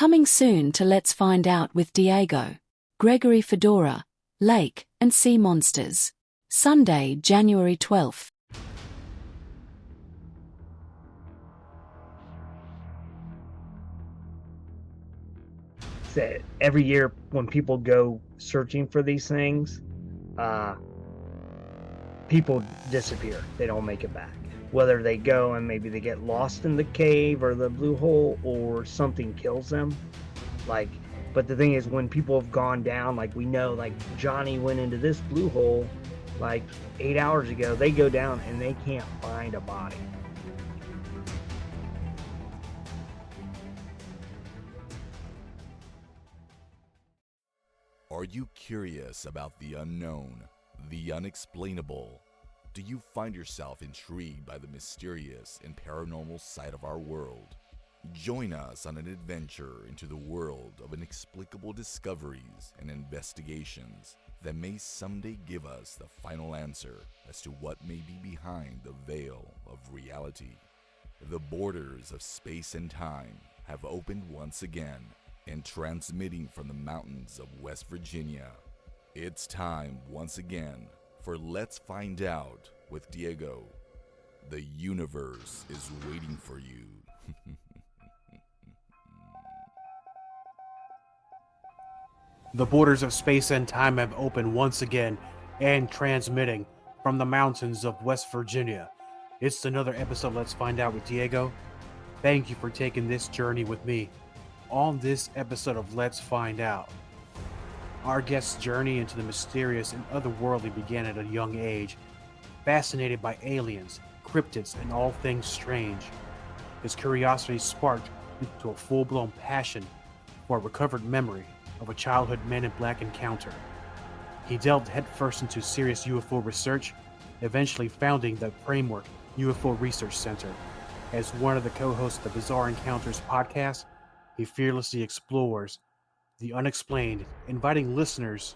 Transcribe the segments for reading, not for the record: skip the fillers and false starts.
Coming soon to Let's Find Out with Diego, Gregory Fedora, Lake and Sea Monsters. Sunday, January 12th. That every year when people go searching for these things, people disappear. They don't make it back. Whether they go and maybe they get lost in the cave or the blue hole, or something kills them. But the thing is, when people have gone down, like we know, like Johnny went into this blue hole like 8 hours ago, they go down and they can't find a body. Are you curious about the unknown, the unexplainable? Do you find yourself intrigued by the mysterious and paranormal side of our world? Join us on an adventure into the world of inexplicable discoveries and investigations that may someday give us the final answer as to what may be behind the veil of reality. The borders of space and time have opened once again, and transmitting from the mountains of West Virginia, it's time once again for Let's Find Out with Diego. The universe is waiting for you. The borders of space and time have opened once again and transmitting from the mountains of West Virginia. It's another episode of Let's Find Out with Diego. Thank you for taking this journey with me. On this episode of Let's Find Out, our guest's journey into the mysterious and otherworldly began at a young age. Fascinated by aliens, cryptids, and all things strange, his curiosity sparked into a full-blown passion for a recovered memory of a childhood Men in Black encounter. He delved headfirst into serious UFO research, eventually founding the framework UFO Research Center. As one of the co-hosts of the Bizarre Encounters podcast, he fearlessly explores the unexplained, inviting listeners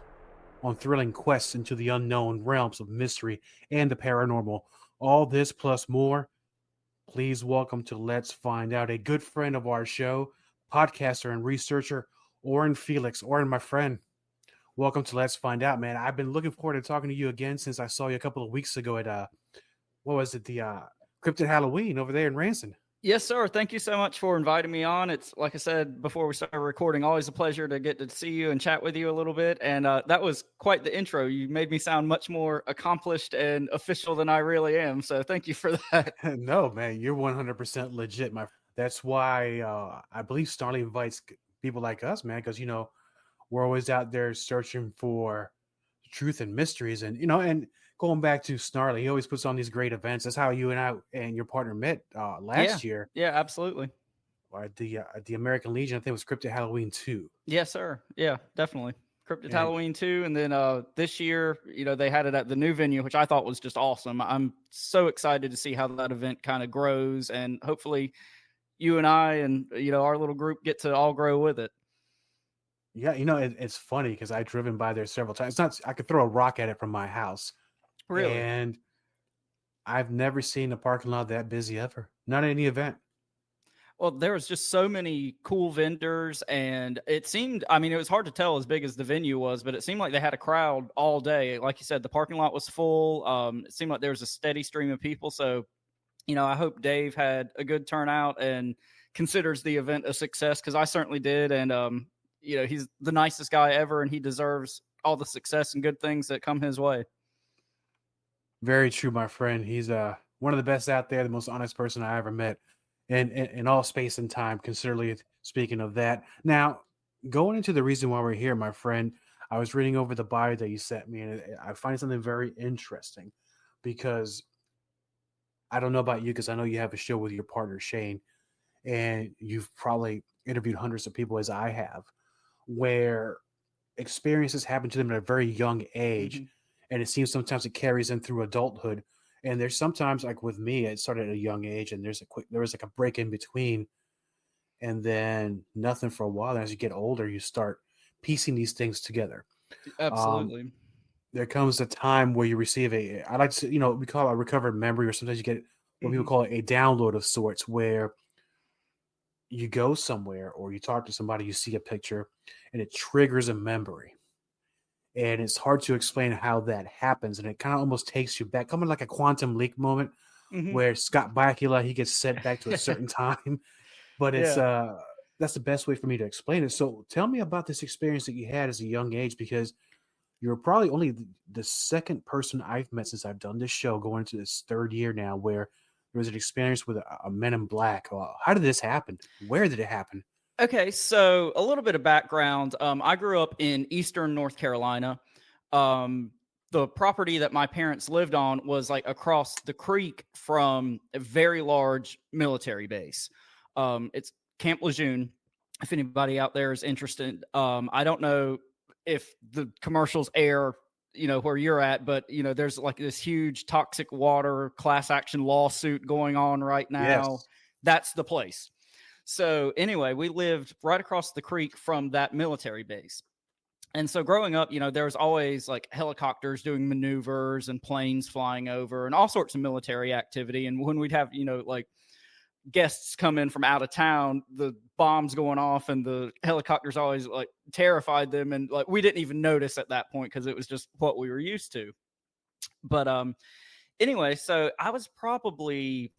on thrilling quests into the unknown realms of mystery and the paranormal. All this plus more. Please welcome to Let's Find Out a good friend of our show, podcaster and researcher, Orin Felix. Orin, my friend, welcome to Let's Find Out, man. I've been looking forward to talking to you again since I saw you a couple of weeks ago at, the Cryptid Halloween over there in Ranson. Yes, sir. Thank you so much for inviting me on. It's, like I said before we started recording, always a pleasure to get to see you and chat with you a little bit. And that was quite the intro. You made me sound much more accomplished and official than I really am. So thank you for that. No, man, you're 100% legit, my. That's why I believe Snarly invites people like us, man, because, we're always out there searching for truth and mysteries. And, and going back to Snarly, he always puts on these great events. That's how you and I and your partner met last year. Yeah, absolutely. Or at the American Legion, I think it was Cryptid Halloween 2. Yes, sir. Yeah, definitely. Cryptid Halloween 2. And then this year, they had it at the new venue, which I thought was just awesome. I'm so excited to see how that event kind of grows. And hopefully you and I and, our little group get to all grow with it. Yeah, it's funny because I've driven by there several times. It's not, I could throw a rock at it from my house. Really? And I've never seen a parking lot that busy ever. Not at any event. Well, there was just so many cool vendors, and it seemed, it was hard to tell as big as the venue was, but it seemed like they had a crowd all day. Like you said, the parking lot was full. It seemed like there was a steady stream of people. So, I hope Dave had a good turnout and considers the event a success, because I certainly did. And, he's the nicest guy ever, and he deserves all the success and good things that come his way. Very true, my friend. He's one of the best out there, the most honest person I ever met in all space and time, considerably speaking of that. Now, going into the reason why we're here, my friend, I was reading over the bio that you sent me, and I find something very interesting because I don't know about you, because I know you have a show with your partner, Shane, and you've probably interviewed hundreds of people, as I have, where experiences happen to them at a very young age. Mm-hmm. And it seems sometimes it carries them through adulthood. And there's sometimes, like with me, it started at a young age, and there was like a break in between, and then nothing for a while. And as you get older, you start piecing these things together. Absolutely. There comes a time where you receive I like to, we call it a recovered memory, or sometimes you get what people call a download of sorts, where you go somewhere or you talk to somebody, you see a picture, and it triggers a memory. And it's hard to explain how that happens. And it kind of almost takes you back, kind of like a quantum leak moment Mhm. where Scott Bakula, he gets sent back to a certain time. But it's Yeah. that's the best way for me to explain it. So tell me about this experience that you had as a young age, because you're probably only the second person I've met since I've done this show, going into this third year now, where there was an experience with a Men in Black. How did this happen? Where did it happen? Okay, so a little bit of background. I grew up in Eastern North Carolina. The property that my parents lived on was like across the creek from a very large military base. It's Camp Lejeune. If anybody out there is interested, I don't know if the commercials air, where you're at, but there's like this huge toxic water class action lawsuit going on right now. Yes. That's the place. So anyway, we lived right across the creek from that military base. And so growing up, there was always like helicopters doing maneuvers and planes flying over and all sorts of military activity. And when we'd have, like guests come in from out of town, the bombs going off and the helicopters always like terrified them. And like, we didn't even notice at that point because it was just what we were used to. But anyway, so I was probably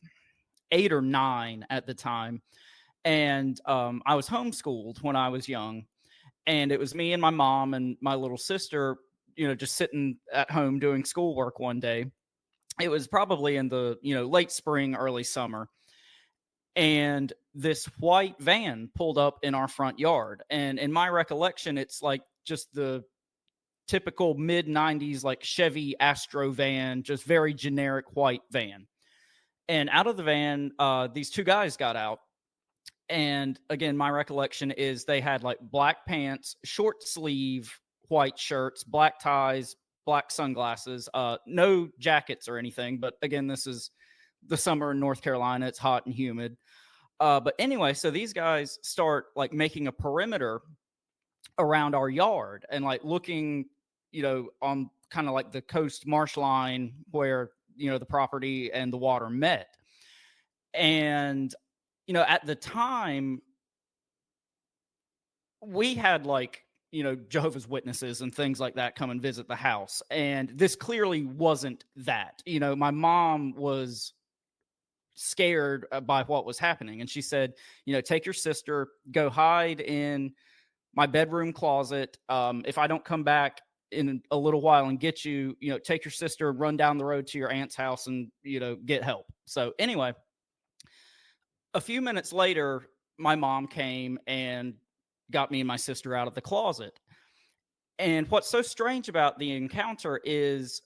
8 or 9 at the time. And I was homeschooled when I was young. And it was me and my mom and my little sister, just sitting at home doing schoolwork one day. It was probably in the, late spring, early summer. And this white van pulled up in our front yard. And in my recollection, it's like just the typical mid-90s, like Chevy Astro van, just very generic white van. And out of the van, these 2 guys got out. And again, my recollection is they had like black pants, short sleeve, white shirts, black ties, black sunglasses, no jackets or anything. But again, this is the summer in North Carolina. It's hot and humid. But anyway, so these guys start like making a perimeter around our yard and like looking, on kind of like the coast marsh line where, the property and the water met. And at the time, we had like, Jehovah's Witnesses and things like that come and visit the house. And this clearly wasn't that. My mom was scared by what was happening. And she said, take your sister, go hide in my bedroom closet. If I don't come back in a little while and get you, take your sister, run down the road to your aunt's house and, get help. So anyway, a few minutes later, my mom came and got me and my sister out of the closet. And what's so strange about the encounter is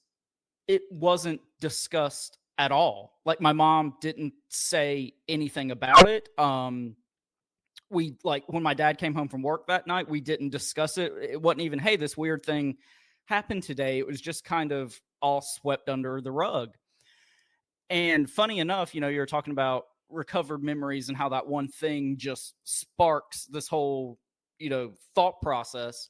it wasn't discussed at all. Like my mom didn't say anything about it. We like when my dad came home from work that night, we didn't discuss it. It wasn't even, hey, this weird thing happened today. It was just kind of all swept under the rug. And funny enough, you're talking about recovered memories and how that one thing just sparks this whole, thought process.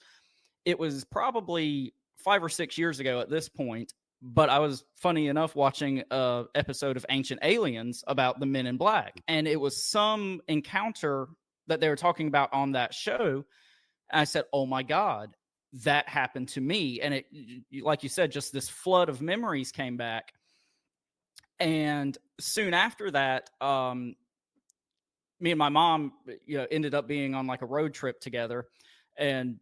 It was probably 5 or 6 years ago at this point, but I was, funny enough, watching a episode of Ancient Aliens about the Men in Black, and it was some encounter that they were talking about on that show. And I said, oh my God, that happened to me. And it, like you said, just this flood of memories came back. And soon after that, me and my mom, ended up being on like a road trip together and,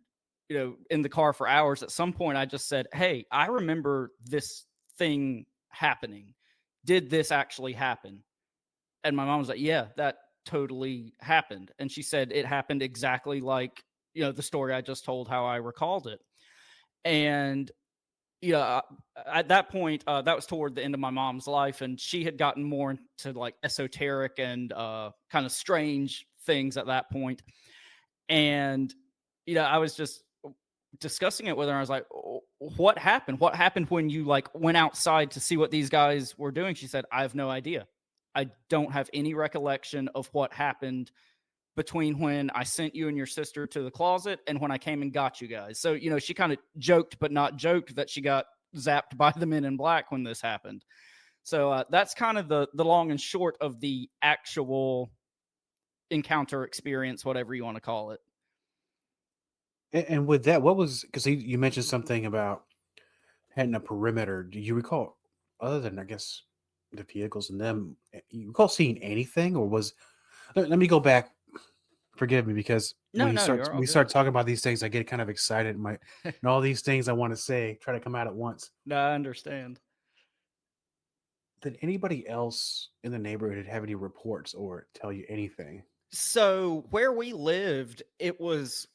in the car for hours. At some point I just said, hey, I remember this thing happening. Did this actually happen? And my mom was like, yeah, that totally happened. And she said it happened exactly like, the story I just told, how I recalled it. And at that point, that was toward the end of my mom's life, and she had gotten more into like esoteric and kind of strange things at that point. And I was just discussing it with her. I was like, what happened? What happened when you like went outside to see what these guys were doing? She said, I have no idea. I don't have any recollection of what happened between when I sent you and your sister to the closet and when I came and got you guys. So, she kind of joked, but not joked, that she got zapped by the Men in Black when this happened. So that's kind of the long and short of the actual encounter, experience, whatever you want to call it. And with that, what was, because you mentioned something about having a perimeter. Do you recall, other than, I guess, the vehicles and them, you recall seeing anything, or was, let me go back. Forgive me, because when you're all we good. start talking about these things, I get kind of excited. And all these things I want to say try to come out at once. No, I understand. Did anybody else in the neighborhood have any reports or tell you anything? So where we lived, it was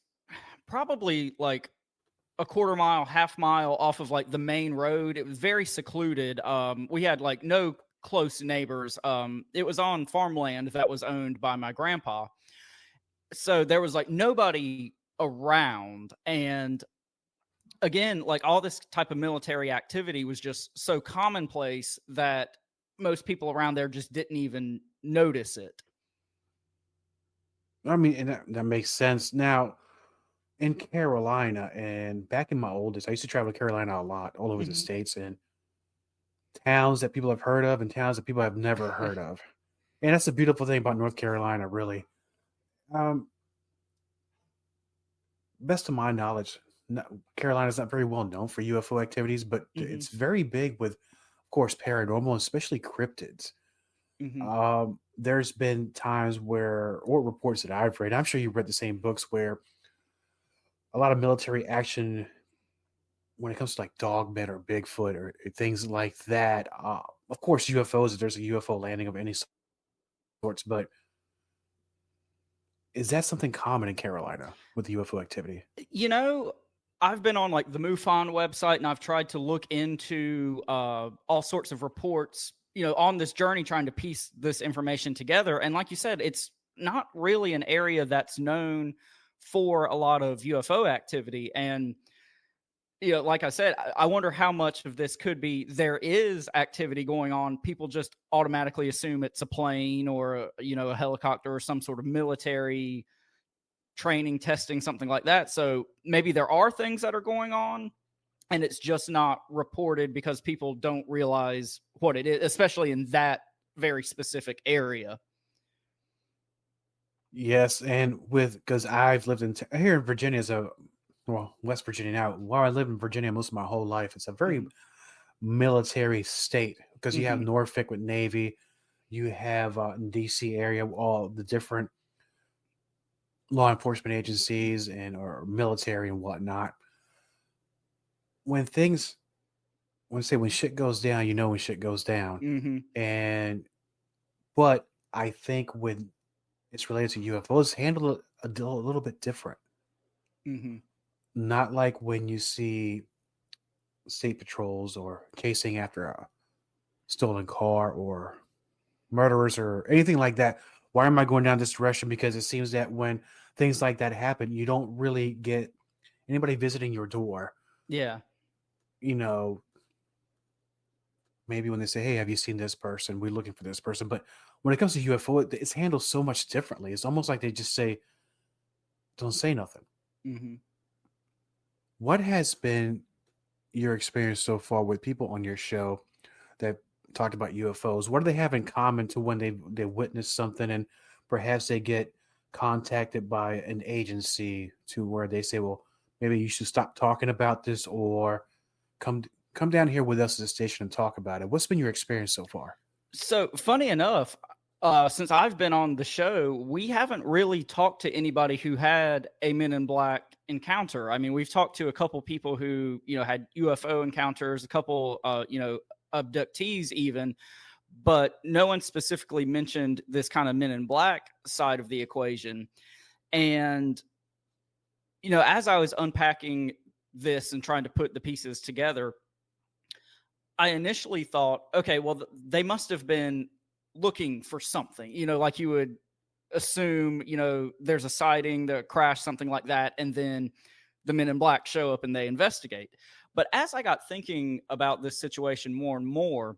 probably like a quarter mile, half mile off of like the main road. It was very secluded. We had like no close neighbors. It was on farmland that was owned by my grandpa. So there was like nobody around. And again, like all this type of military activity was just so commonplace that most people around there just didn't even notice it. I mean, and that makes sense. Now, in Carolina, and back in my oldest, I used to travel to Carolina a lot, all over the states, and towns that people have heard of and towns that people have never heard of. And that's the beautiful thing about North Carolina, really. Best of my knowledge, Carolina's not very well known for UFO activities, but it's very big with, of course, paranormal, especially cryptids. There's been times where, or reports that I've read, I'm sure you've read the same books, where a lot of military action when it comes to like dogmen or Bigfoot or things like that. Of course, UFOs, if there's a UFO landing of any sorts, but is that something common in Carolina with the UFO activity? You know, I've been on like the MUFON website, and I've tried to look into all sorts of reports, you know, on this journey, trying to piece this information together. And like you said, it's not really an area that's known for a lot of UFO activity. And, you know, like I said, I wonder how much of this could be there is activity going on. People just automatically assume it's a plane or, you know, a helicopter or some sort of military training, testing, something like that. So maybe there are things that are going on and it's just not reported because people don't realize what it is, especially in that very specific area. Yes, and because I've lived here in Virginia, West Virginia now. While I lived in Virginia most of my whole life, it's a very military state, because you have Norfolk with Navy, you have in DC area all the different law enforcement agencies or military and whatnot. When shit goes down, you know when shit goes down, but I think when it's related to UFOs, handle it a little bit different. Not like when you see state patrols or chasing after a stolen car or murderers or anything like that. Why am I going down this direction? Because it seems that when things like that happen, you don't really get anybody visiting your door. Yeah. You know, maybe when they say, hey, have you seen this person? We're looking for this person. But when it comes to UFO, it's handled so much differently. It's almost like they just say, don't say nothing. What has been your experience so far with people on your show that talked about UFOs? What do they have in common to when they witness something and perhaps they get contacted by an agency to where they say, well, maybe you should stop talking about this, or come down here with us at the station and talk about it? What's been your experience so far? So funny enough, since I've been on the show, we haven't really talked to anybody who had a Men in Black encounter. I mean, we've talked to a couple people who, you know, had UFO encounters, a couple, you know, abductees even, but no one specifically mentioned this kind of Men in Black side of the equation. And, you know, as I was unpacking this and trying to put the pieces together, I initially thought, okay, well, they must have been looking for something, you know, like you would assume, you know, there's a sighting, the crash, something like that, and then the Men in Black show up and they investigate. But as I got thinking about this situation more and more,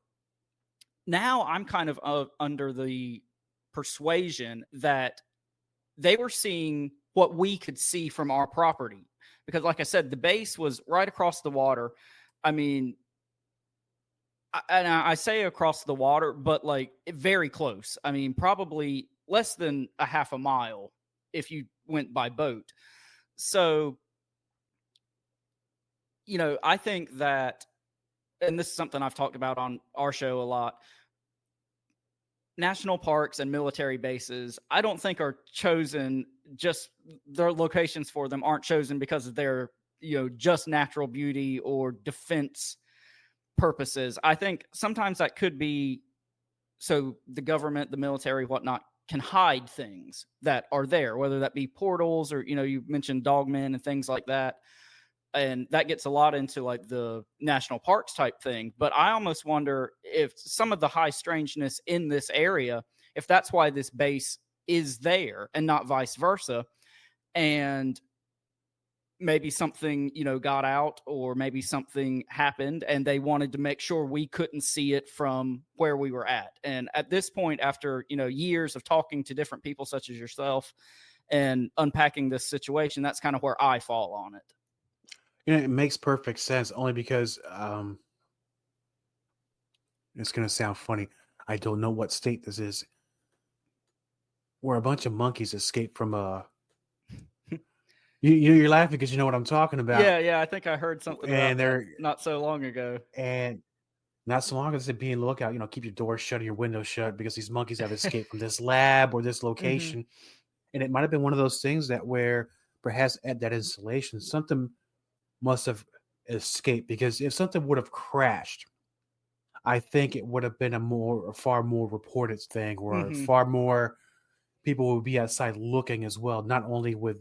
now I'm kind of under the persuasion that they were seeing what we could see from our property. Because like I said, the base was right across the water. I mean, and I say across the water, but like very close. I mean, probably less than a half a mile if you went by boat. So, I think that, and this is something I've talked about on our show a lot, national parks and military bases, I don't think are chosen, just their locations for them aren't chosen because of their, just natural beauty or defense purposes. I think sometimes that could be so the government, the military, whatnot, can hide things that are there, whether that be portals or, you mentioned dogmen and things like that. And that gets a lot into like the national parks type thing. But I almost wonder if some of the high strangeness in this area, if that's why this base is there and not vice versa. And maybe something, got out, or maybe something happened and they wanted to make sure we couldn't see it from where we were at. And at this point, after, years of talking to different people such as yourself and unpacking this situation, that's kind of where I fall on it. It makes perfect sense, only because it's going to sound funny. I don't know what state this is, where a bunch of monkeys escaped from a. You're laughing because you know what I'm talking about. Yeah. I think I heard something about they're that not so long ago. And not so long as they be on the lookout, keep your doors shut or your windows shut, because these monkeys have escaped from this lab or this location. And it might have been one of those things that where perhaps at that installation, something must have escaped, because if something would have crashed, I think it would have been a far more reported thing, where far more people would be outside looking as well, not only with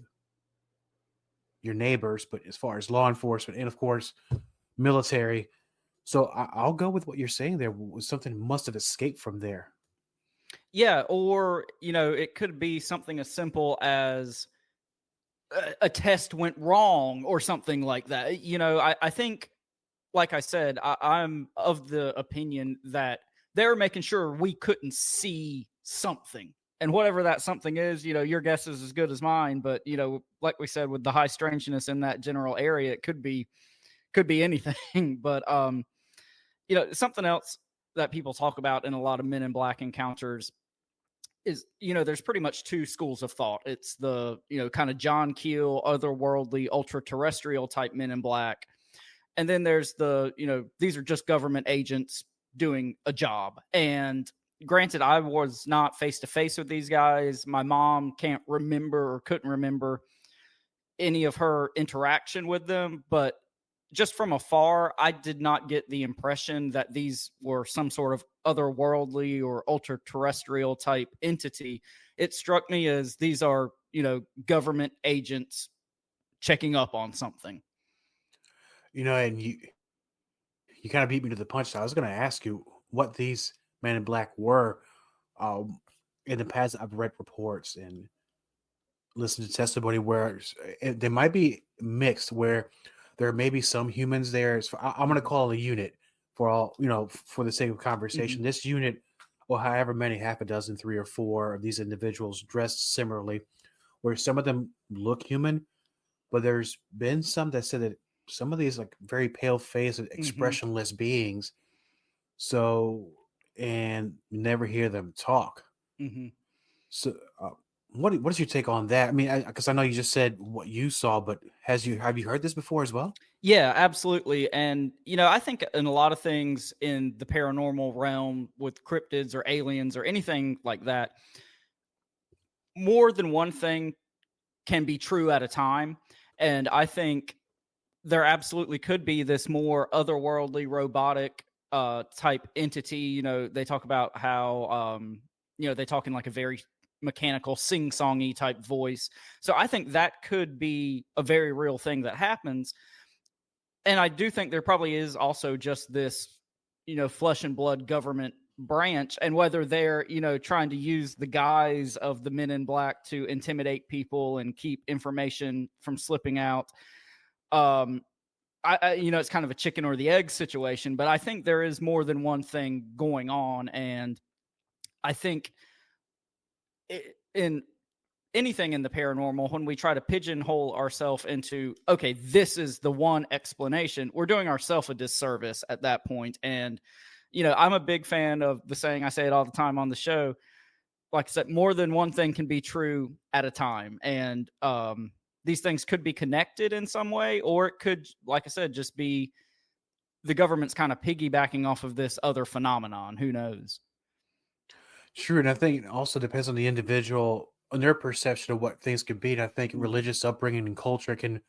your neighbors, but as far as law enforcement and of course military. So I'll go with what you're saying there. Something must have escaped from there. Yeah, or it could be something as simple as a test went wrong or something like that. I think, like I said, I'm of the opinion that they're making sure we couldn't see something. And whatever that something is, your guess is as good as mine. But, like we said, with the high strangeness in that general area, it could be anything. But, something else that people talk about in a lot of Men in Black encounters is, there's pretty much two schools of thought. It's the, kind of John Keel, otherworldly, ultra-terrestrial type Men in Black. And then there's the, these are just government agents doing a job. And granted, I was not face-to-face with these guys. My mom can't remember or couldn't remember any of her interaction with them. But just from afar, I did not get the impression that these were some sort of otherworldly or ultra-terrestrial type entity. It struck me as these are, government agents checking up on something. And you kind of beat me to the punch. So I was going to ask you what these Men in Black were. In the past, I've read reports and listened to testimony where they might be mixed, where there may be some humans there. I'm going to call it a unit for all, for the sake of conversation. This unit, or however many, half a dozen, 3 or 4 of these individuals dressed similarly, where some of them look human, but there's been some that said that some of these like very pale faced, expressionless beings. So, and never hear them talk. So, what is your take on that? I mean, because I know you just said what you saw, but have you heard this before as well? Yeah, absolutely. And I think in a lot of things in the paranormal realm with cryptids or aliens or anything like that, more than one thing can be true at a time. And I think there absolutely could be this more otherworldly, robotic type entity. They talk about how they talk in like a very mechanical, sing-songy type voice. So I think that could be a very real thing that happens. And I do think there probably is also just this, flesh and blood government branch, and whether they're, trying to use the guise of the Men in Black to intimidate people and keep information from slipping out. It's kind of a chicken or the egg situation, but I think there is more than one thing going on. And I think in anything in the paranormal, when we try to pigeonhole ourselves into, okay, this is the one explanation, we're doing ourselves a disservice at that point. And, I'm a big fan of the saying, I say it all the time on the show, like I said, more than one thing can be true at a time. And these things could be connected in some way, or it could, like I said, just be the government's kind of piggybacking off of this other phenomenon. Who knows? Sure, and I think it also depends on the individual on their perception of what things could be. And I think religious upbringing and culture can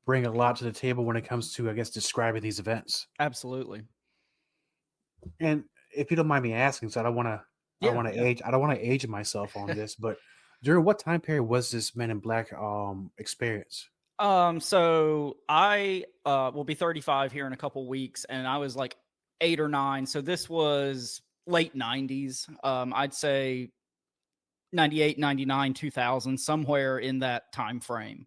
bring a lot to the table when it comes to, I guess, describing these events. Absolutely. And if you don't mind me asking, so I don't want to age myself on this, but during what time period was this Men in Black experience? So I will be 35 here in a couple weeks, and I was like 8 or 9. So this was late 90s. I'd say 98, 99, 2000, somewhere in that time frame.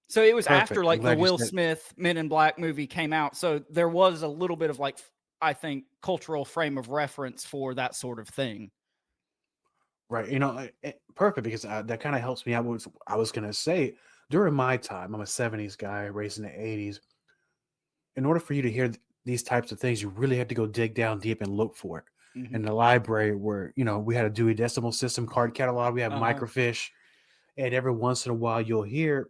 So it was after like the Will Smith Men in Black movie came out. So there was a little bit of like, I think, cultural frame of reference for that sort of thing. Right. You know, perfect, because that kind of helps me out. I was going to say, during my time, I'm a 70s guy raised in the 80s. In order for you to hear these types of things, you really had to go dig down deep and look for it. Mm-hmm. In the library where, you know, we had a Dewey Decimal System card catalog, we had microfiche, and every once in a while you'll hear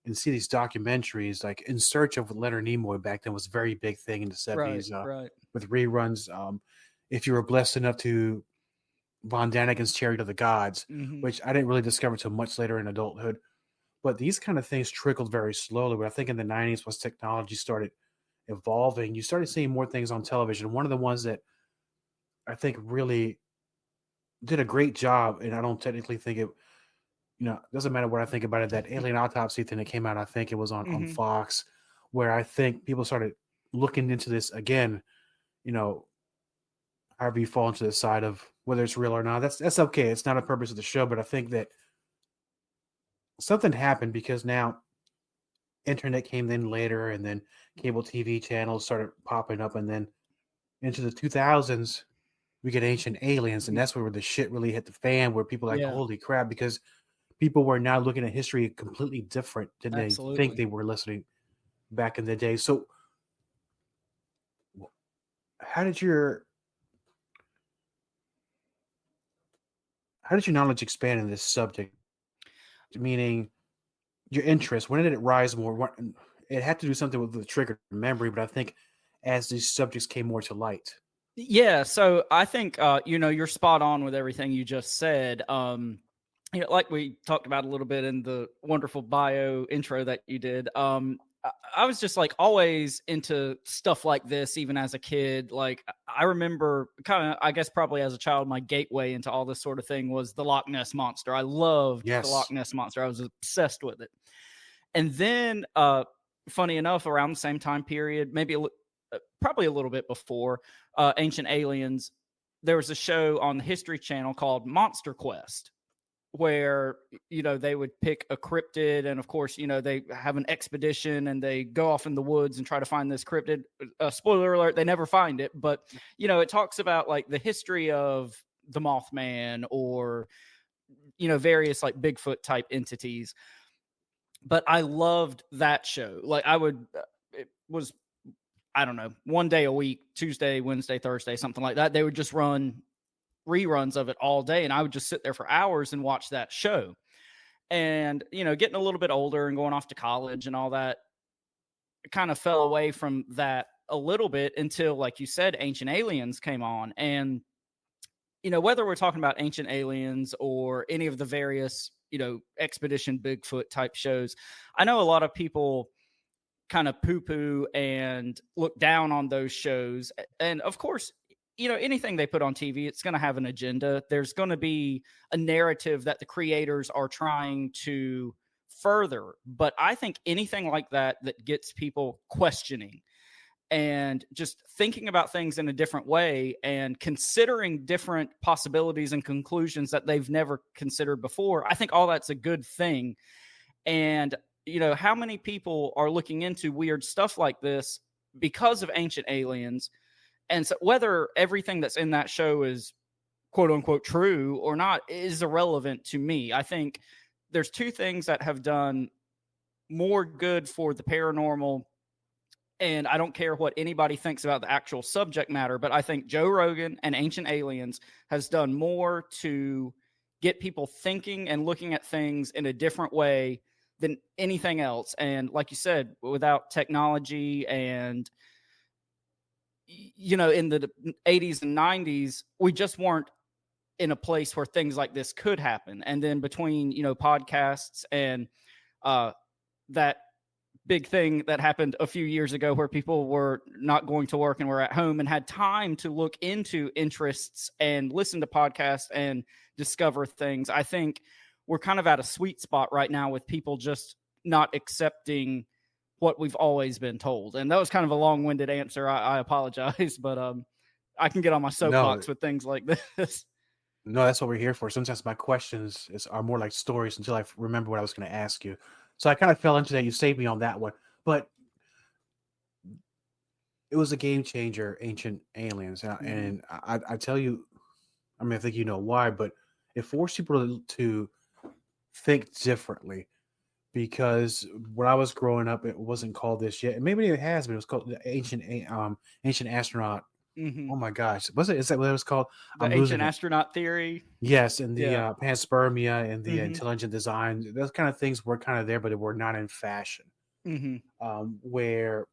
and see these documentaries, like In Search of Leonard Nimoy back then was a very big thing in the 70s, with reruns. If you were blessed enough to Von Daniken's Chariot of the Gods, which I didn't really discover till much later in adulthood. But these kind of things trickled very slowly. But I think in the 90s, once technology started evolving, you started seeing more things on television. One of the ones that I think really did a great job, and I don't technically think it, you know, doesn't matter what I think about it, that Alien Autopsy thing that came out, I think it was on Fox, where I think people started looking into this again, you know, however you fall into the side of whether it's real or not. That's okay. It's not a purpose of the show, but I think that something happened because now internet came in later, and then cable TV channels started popping up, and then into the 2000s, we get Ancient Aliens, and that's where the shit really hit the fan, where people are like, holy crap, because people were now looking at history completely different than they think they were listening back in the day. So how did your knowledge expand in this subject? Meaning your interest, when did it rise more? It had to do something with the trigger memory, but I think as these subjects came more to light. Yeah, so I think you know, you're spot on with everything you just said. You know, like we talked about a little bit in the wonderful bio intro that you did. I was just like always into stuff like this, even as a kid. Like I remember kind of, I guess probably as a child, my gateway into all this sort of thing was the Loch Ness Monster. I loved the Loch Ness Monster. I was obsessed with it. And then, funny enough, around the same time period, maybe probably a little bit before Ancient Aliens, there was a show on the History Channel called Monster Quest, where, you know, they would pick a cryptid, and of course, you know, they have an expedition and they go off in the woods and try to find this cryptid. Spoiler alert, they never find it, but, you know, it talks about like the history of the Mothman, or, you know, various like Bigfoot type entities. But I loved that show. Like it was, I don't know, one day a week, Tuesday, Wednesday, Thursday, something like that. They would just run reruns of it all day, and I would just sit there for hours and watch that show. And, you know, getting a little bit older and going off to college and all that, kind of fell away from that a little bit until, like you said, Ancient Aliens came on. And, you know, whether we're talking about Ancient Aliens or any of the various, you know, Expedition Bigfoot type shows, I know a lot of people kind of poo-poo and look down on those shows. And of course, you know, anything they put on TV, it's going to have an agenda. There's going to be a narrative that the creators are trying to further. But I think anything like that gets people questioning and just thinking about things in a different way and considering different possibilities and conclusions that they've never considered before, I think all that's a good thing. And, you know, how many people are looking into weird stuff like this because of Ancient Aliens? And so whether everything that's in that show is quote unquote true or not is irrelevant to me. I think there's two things that have done more good for the paranormal and I don't care what anybody thinks about the actual subject matter, but I think Joe Rogan and Ancient Aliens has done more to get people thinking and looking at things in a different way than anything else. And like you said, without technology and, you know, in the 80s and 90s, we just weren't in a place where things like this could happen. And then between, you know, podcasts and that big thing that happened a few years ago where people were not going to work and were at home and had time to look into interests and listen to podcasts and discover things. I think we're kind of at a sweet spot right now with people just not accepting what we've always been told. And that was kind of a long-winded answer. I apologize, but I can get on my soapbox with things like this. No, that's what we're here for. Sometimes my questions are more like stories until I remember what I was going to ask you. So I kind of fell into that. You saved me on that one. But it was a game changer, Ancient Aliens. And I tell you, I mean, I think you know why, but it forced people to think differently. Because when I was growing up, it wasn't called this yet. Maybe it has, but it was called the Ancient Astronaut. Mm-hmm. Oh my gosh. Is that what it was called? The ancient astronaut theory. Yes, and the panspermia and the intelligent design. Those kind of things were kind of there, but they were not in fashion. Mm-hmm. Where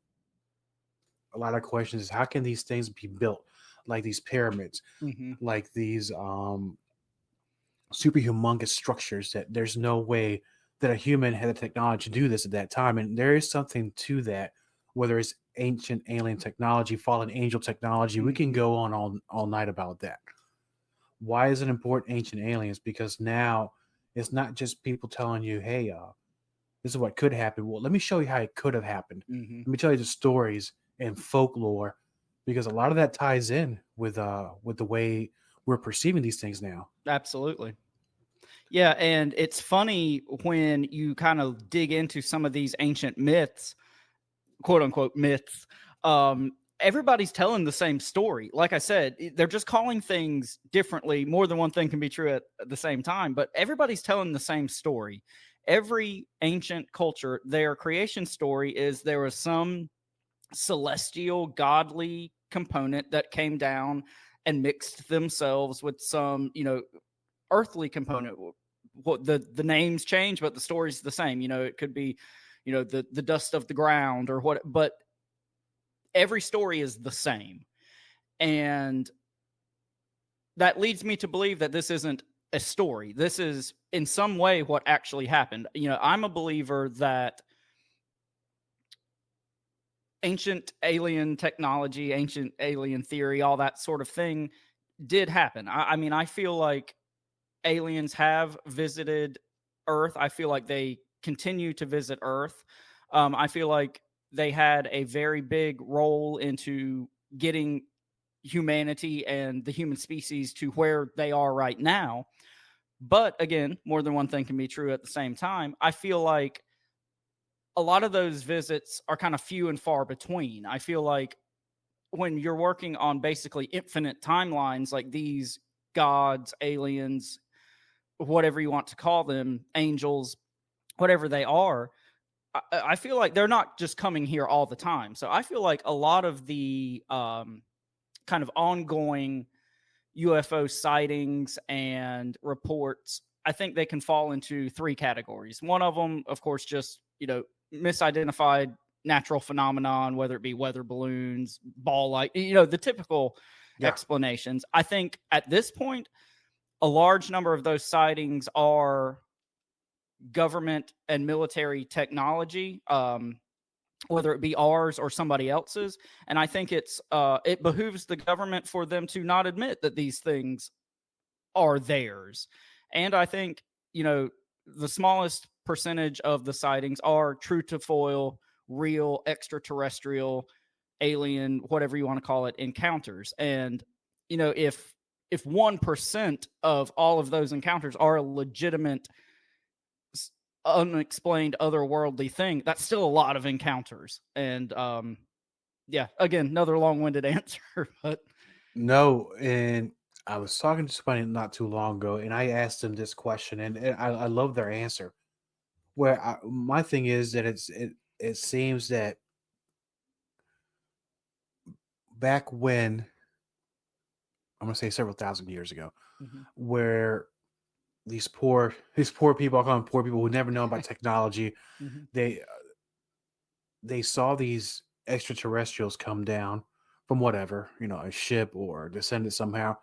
a lot of questions is how can these things be built? Like these pyramids, like these super humongous structures that there's no way that a human had the technology to do this at that time. And there is something to that, whether it's ancient alien technology, fallen angel technology. We can go on all night about that. Why is it important, Ancient Aliens? Because now it's not just people telling you, hey, this is what could happen. Well, let me show you how it could have happened. Let me tell you the stories and folklore, because a lot of that ties in with the way we're perceiving these things now. Absolutely. Yeah, and it's funny when you kind of dig into some of these ancient myths, quote unquote myths. Everybody's telling the same story. Like I said, they're just calling things differently. More than one thing can be true at the same time, but everybody's telling the same story. Every ancient culture, their creation story is there was some celestial, godly component that came down and mixed themselves with some, you know, earthly component. What the names change, but the story's the same. You know, it could be, you know, the dust of the ground or what, but every story is the same. And that leads me to believe that this isn't a story. This is in some way what actually happened. You know, I'm a believer that ancient alien technology, ancient alien theory, all that sort of thing did happen. I mean, I feel like aliens have visited Earth. I feel like they continue to visit Earth. I feel like they had a very big role into getting humanity and the human species to where they are right now. But again, more than one thing can be true at the same time. I feel like a lot of those visits are kind of few and far between. I feel like when you're working on basically infinite timelines, like these gods, aliens, whatever you want to call them, angels, whatever they are, I feel like they're not just coming here all the time. So I feel like a lot of the kind of ongoing UFO sightings and reports, I think they can fall into three categories. One of them, of course, just, you know, misidentified natural phenomenon, whether it be weather balloons, ball light, you know, the typical explanations. I think at this point, a large number of those sightings are government and military technology, whether it be ours or somebody else's. And I think it behooves the government for them to not admit that these things are theirs. And I think, you know, the smallest percentage of the sightings are true to foil, real extraterrestrial, alien, whatever you want to call it, encounters. And, you know, if 1% of all of those encounters are a legitimate, unexplained, otherworldly thing, that's still a lot of encounters. And yeah, again, another long-winded answer, but no. And I was talking to somebody not too long ago, and I asked them this question, and I love their answer. Where my thing is that it seems that back when, I'm going to say several thousand years ago, where these poor people, I call them poor people who never know about technology, they saw these extraterrestrials come down from whatever, a ship or descended somehow,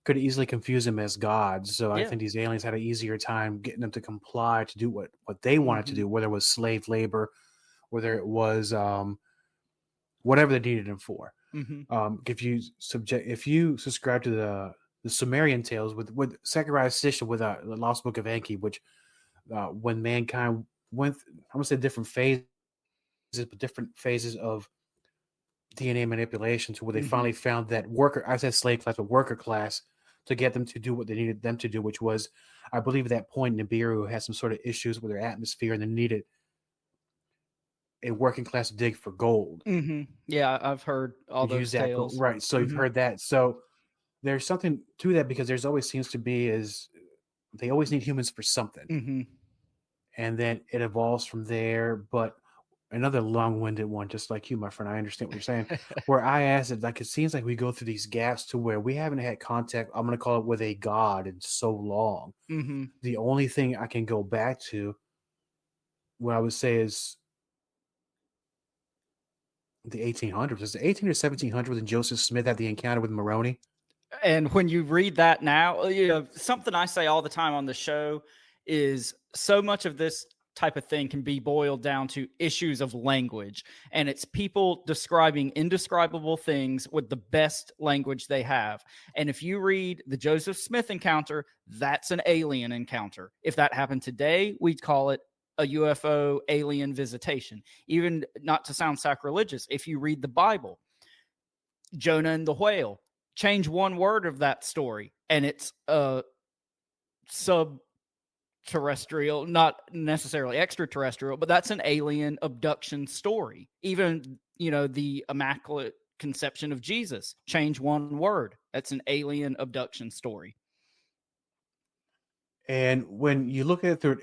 could easily confuse them as gods. So I think these aliens had an easier time getting them to comply to do what they wanted to do, whether it was slave labor, whether it was whatever they needed them for. If you subscribe to the Sumerian tales with Zechariah Sisha with the Lost Book of Enki, which when mankind went, I'm gonna say different phases, but different phases of DNA manipulation to where they finally found that I said slave class, but worker class, to get them to do what they needed them to do, which was, I believe, at that point, Nibiru had some sort of issues with their atmosphere and they needed a working class to dig for gold. Yeah, I've heard all those tales. Right, so you've heard that. So there's something to that, because there's always seems to be is they always need humans for something. And then it evolves from there. But another long-winded one, just like you, my friend, I understand what you're saying, where I asked it, like, it seems like we go through these gaps to where we haven't had contact, I'm going to call it, with a god in so long. The only thing I can go back to, what I would say, is the 1800s. Is it 18 or 1700 when Joseph Smith had the encounter with Moroni? And when you read that now, something I say all the time on the show is so much of this type of thing can be boiled down to issues of language, and it's people describing indescribable things with the best language they have. And if you read the Joseph Smith encounter, that's an alien encounter. If that happened today, we'd call it a UFO alien visitation. Even not to sound sacrilegious, if you read the Bible, Jonah and the whale, change one word of that story and it's a subterrestrial, not necessarily extraterrestrial, but that's an alien abduction story. Even, the Immaculate Conception of Jesus, change one word, that's an alien abduction story. And when you look at it through,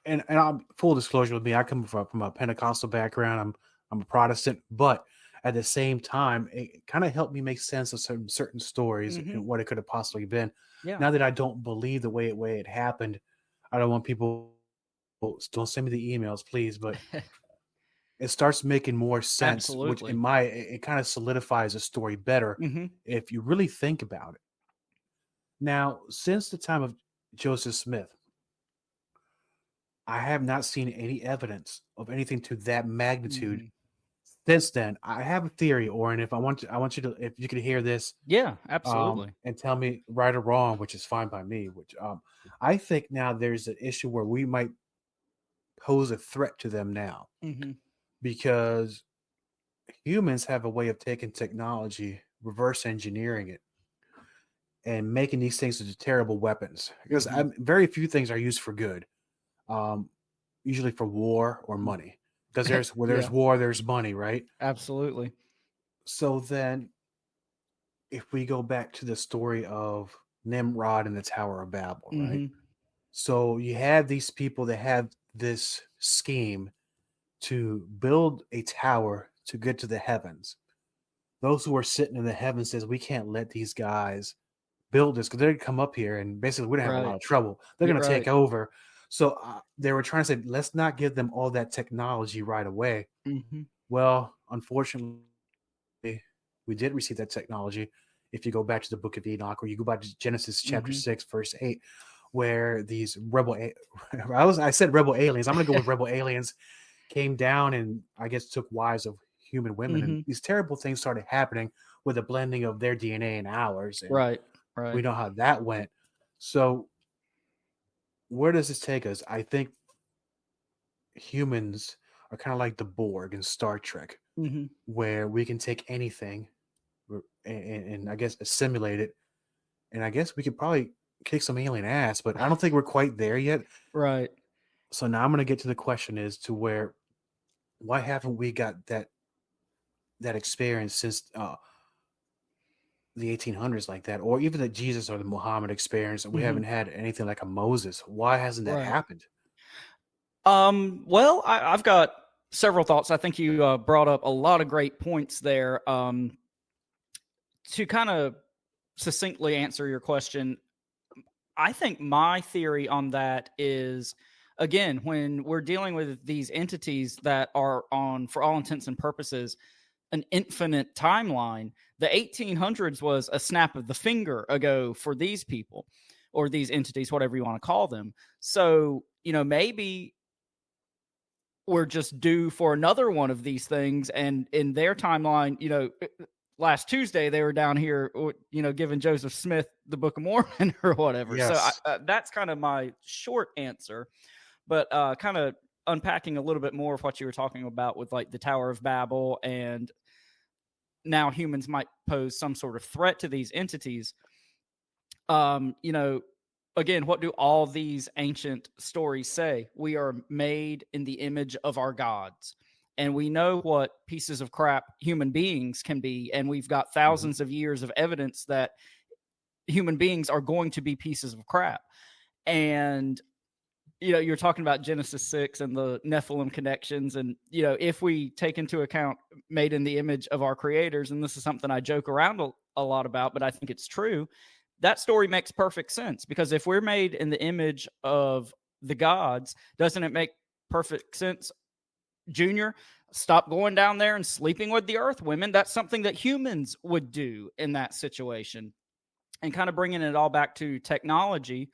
and I'm, full disclosure with me, I come from a Pentecostal background. I'm a Protestant, but at the same time, it kind of helped me make sense of certain stories and what it could have possibly been. Now that I don't believe the way it happened, I don't want people, don't send me the emails, please, but it starts making more sense. Absolutely. Which it kind of solidifies the story better if you really think about it. Now, since the time of Joseph Smith, I have not seen any evidence of anything to that magnitude since then. I have a theory, Orin. If I want you to, if you could hear this, absolutely, and tell me right or wrong, which is fine by me. Which I think now there's an issue where we might pose a threat to them now, because humans have a way of taking technology, reverse engineering it, and making these things into terrible weapons. Because very few things are used for good. Usually for war or money. Because where there's war, there's money, right? Absolutely. So then, if we go back to the story of Nimrod and the Tower of Babel, right? So you have these people that have this scheme to build a tower to get to the heavens. Those who are sitting in the heavens says, we can't let these guys build this, because they're going to come up here and basically we're going to have a lot of trouble. They're going to take over. So they were trying to say, let's not give them all that technology right away. Well, unfortunately, we did receive that technology. If you go back to the Book of Enoch, or you go back to Genesis chapter 6, verse 8, where these I said rebel aliens. I'm going to go with rebel aliens came down and I guess took wives of human women. And these terrible things started happening with the blending of their DNA and ours. And right. We know how that went. So where does this take us? I think humans are kind of like the Borg in Star Trek, where we can take anything and I guess assimilate it. And I guess we could probably kick some alien ass, but I don't think we're quite there yet. Right. So now I'm going to get to the question is to where, why haven't we got that experience since the 1800s like that, or even the Jesus or the Muhammad experience? We haven't had anything like a Moses. Why hasn't that happened? Well, I've got several thoughts. I think you brought up a lot of great points there. to kind of succinctly answer your question, I think my theory on that is, again, when we're dealing with these entities that are on, for all intents and purposes, an infinite timeline, the 1800s was a snap of the finger ago for these people or these entities, whatever you want to call them. So, maybe we're just due for another one of these things. And in their timeline, last Tuesday they were down here, giving Joseph Smith the Book of Mormon or whatever. Yes. So that's kind of my short answer, but kind of unpacking a little bit more of what you were talking about with like the Tower of Babel, and now humans might pose some sort of threat to these entities. Again, what do all these ancient stories say? We are made in the image of our gods. And we know what pieces of crap human beings can be. And we've got thousands of years of evidence that human beings are going to be pieces of crap. And, you're talking about Genesis 6 and the Nephilim connections. And, if we take into account made in the image of our creators, and this is something I joke around a lot about, but I think it's true, that story makes perfect sense. Because if we're made in the image of the gods, doesn't it make perfect sense, Junior, stop going down there and sleeping with the earth women? That's something that humans would do in that situation. And kind of bringing it all back to technology,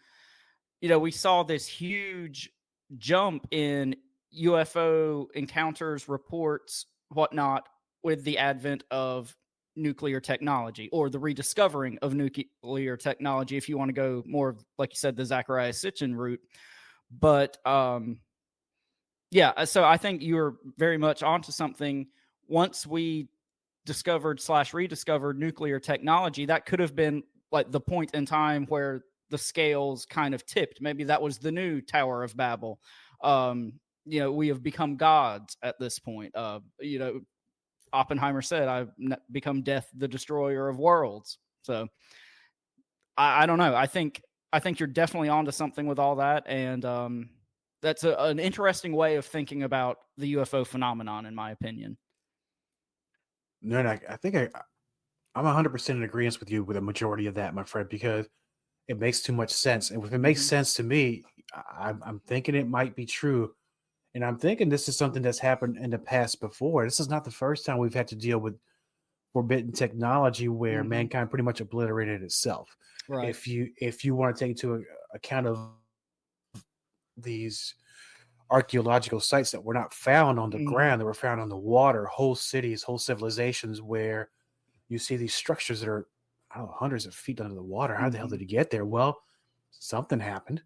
we saw this huge jump in UFO encounters, reports, whatnot, with the advent of nuclear technology, or the rediscovering of nuclear technology, if you want to go more, like you said, the Zachariah Sitchin route. But so I think you're very much onto something. Once we discovered / rediscovered nuclear technology, that could have been like the point in time where the scales kind of tipped. Maybe that was the new Tower of Babel. We have become gods at this point. Oppenheimer said, I've become death, the destroyer of worlds. So I don't know. I think you're definitely onto something with all that. And that's an interesting way of thinking about the UFO phenomenon, in my opinion. No, I think I'm 100% in agreement with you with a majority of that, my friend, because it makes too much sense. And if it makes sense to me, I'm thinking it might be true. And I'm thinking this is something that's happened in the past before. This is not the first time we've had to deal with forbidden technology where mankind pretty much obliterated itself. Right. If you want to take into account of these archaeological sites that were not found on the ground, that were found on the water, whole cities, whole civilizations where you see these structures that are hundreds of feet under the water. How the hell did it get there? Well, something happened.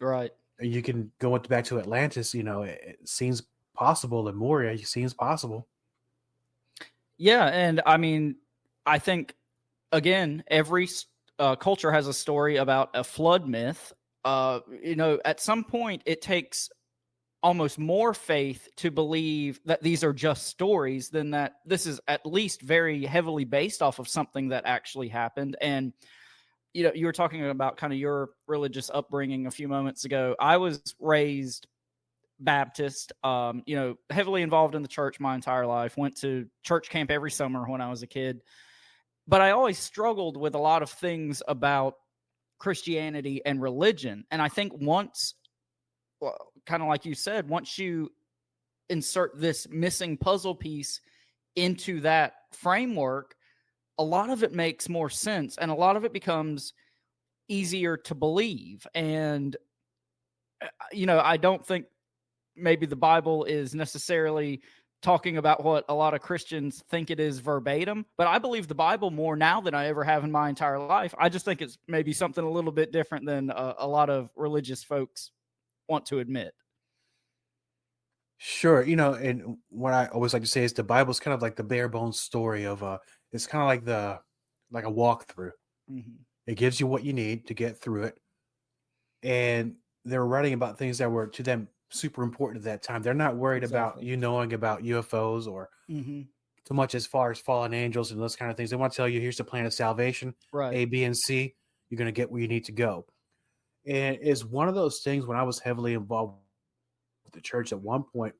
Right. You can go back to Atlantis. It seems possible. And Moria, it seems possible. Yeah, and I mean, I think again, every culture has a story about a flood myth. At some point, it takes almost more faith to believe that these are just stories than that this is at least very heavily based off of something that actually happened. And you were talking about kind of your religious upbringing a few moments ago. I was raised Baptist, heavily involved in the church my entire life, went to church camp every summer when I was a kid. But I always struggled with a lot of things about Christianity and religion. And I think once, kind of like you said, once you insert this missing puzzle piece into that framework, a lot of it makes more sense and a lot of it becomes easier to believe. And, I don't think maybe the Bible is necessarily talking about what a lot of Christians think it is verbatim, but I believe the Bible more now than I ever have in my entire life. I just think it's maybe something a little bit different than a lot of religious folks want to admit. Sure. And what I always like to say is the Bible is kind of like the bare bones story of it's kind of like a walkthrough. It gives you what you need to get through it. And they're writing about things that were to them super important at that time. They're not worried about you knowing about UFOs or too much as far as fallen angels and those kind of things. They want to tell you, here's the plan of salvation, right? A, B, and C. You're going to get where you need to go. And it's one of those things. When I was heavily involved with the church, at one point,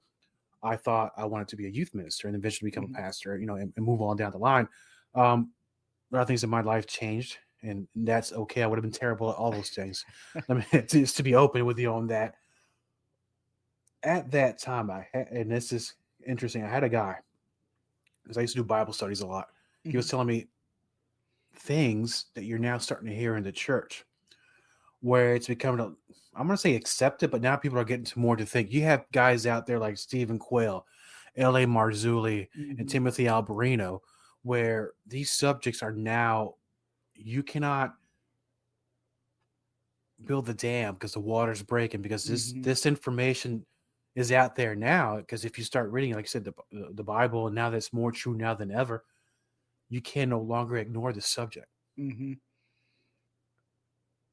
I thought I wanted to be a youth minister and eventually become a pastor, and move on down the line. a lot of things in my life changed, and that's okay. I would have been terrible at all those things. I mean, just to be open with you on that. At that time, and this is interesting, I had a guy, because I used to do Bible studies a lot. He was telling me things that you're now starting to hear in the church, where it's becoming, I'm going to say accepted, but now people are getting to more to think. You have guys out there like Stephen Quayle, L.A. Marzulli, and Timothy Alberino, where these subjects are now, you cannot build the dam because the water's breaking, because this information is out there now. Because if you start reading, like I said, the Bible, and now that's more true now than ever, you can no longer ignore the subject.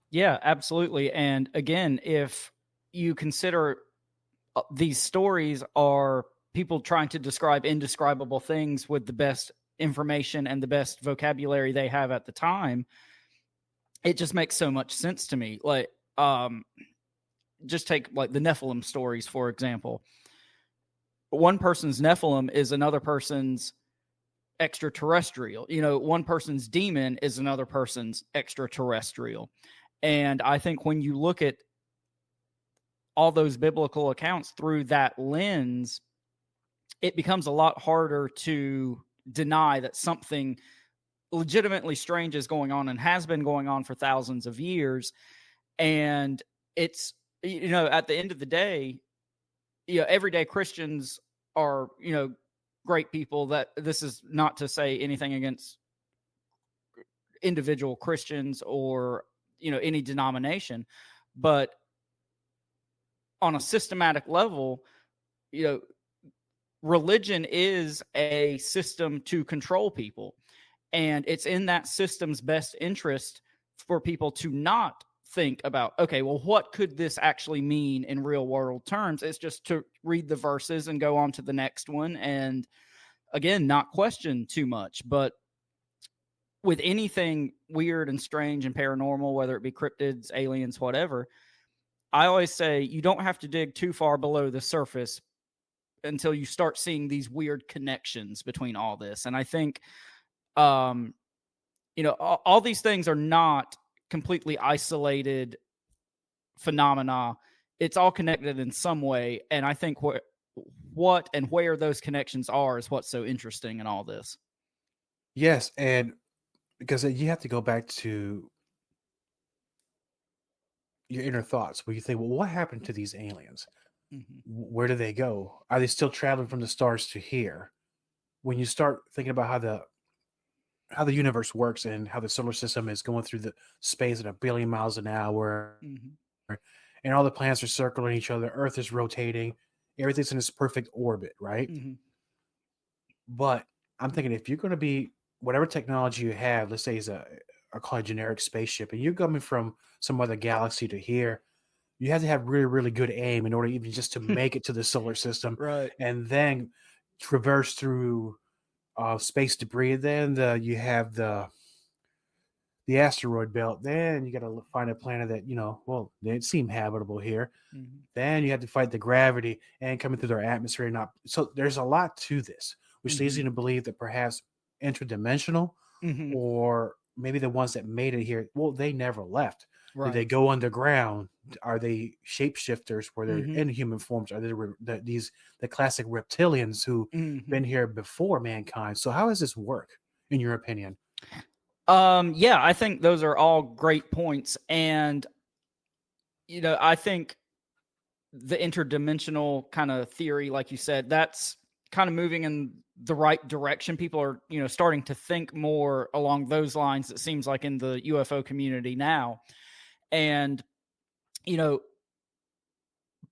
Yeah, absolutely. And again, if you consider these stories are people trying to describe indescribable things with the best information and the best vocabulary they have at the time, it just makes so much sense to me. Like, just take like the Nephilim stories, for example. One person's Nephilim is another person's extraterrestrial. You know, one person's demon is another person's extraterrestrial. And I think when you look at all those biblical accounts through that lens, it becomes a lot harder to deny that something legitimately strange is going on and has been going on for thousands of years. And it's, you know, at the end of the day, you know, everyday Christians are, you know, great people. That this is not to say anything against individual Christians or, you know, any denomination, but on a systematic level, you know, religion is a system to control people, and it's in that system's best interest for people to not think about, okay, well, what could this actually mean in real world terms? It's just to read the verses and go on to the next one, and again, not question too much. But with anything weird and strange and paranormal, whether it be cryptids, aliens, whatever, I always say you don't have to dig too far below the surface until you start seeing these weird connections between all this. And I think, you know, all these things are not completely isolated phenomena. It's all connected in some way. And I think what and where those connections are is what's so interesting in all this. Yes, and because you have to go back to your inner thoughts, where you think, well, what happened to these aliens? Where do they go? Are they still traveling from the stars to here? When you start thinking about how the universe works and how the solar system is going through the space at 1 billion miles an hour, and all the planets are circling each other, Earth is rotating, everything's in its perfect orbit, right? But I'm thinking, if you're going to be whatever technology you have, let's say is a call it generic spaceship, and you're coming from some other galaxy to here, you have to have really, really good aim in order even just to make it to the solar system, right? And then traverse through space debris. And then you have the asteroid belt. Then you got to find a planet that, you know, well, they seem habitable here. Then you have to fight the gravity and coming through their atmosphere. So there's a lot to this, which leads you to believe that perhaps interdimensional, or maybe the ones that made it here, well, they never left. Right. Did they go underground? Are they shapeshifters where they're in human forms? Are they the classic reptilians who been here before mankind? So how does this work, in your opinion? Yeah, I think those are all great points. And, you know, I think the interdimensional kind of theory, like you said, that's kind of moving in the right direction. People are, you know, starting to think more along those lines, it seems like, in the UFO community now. And, you know,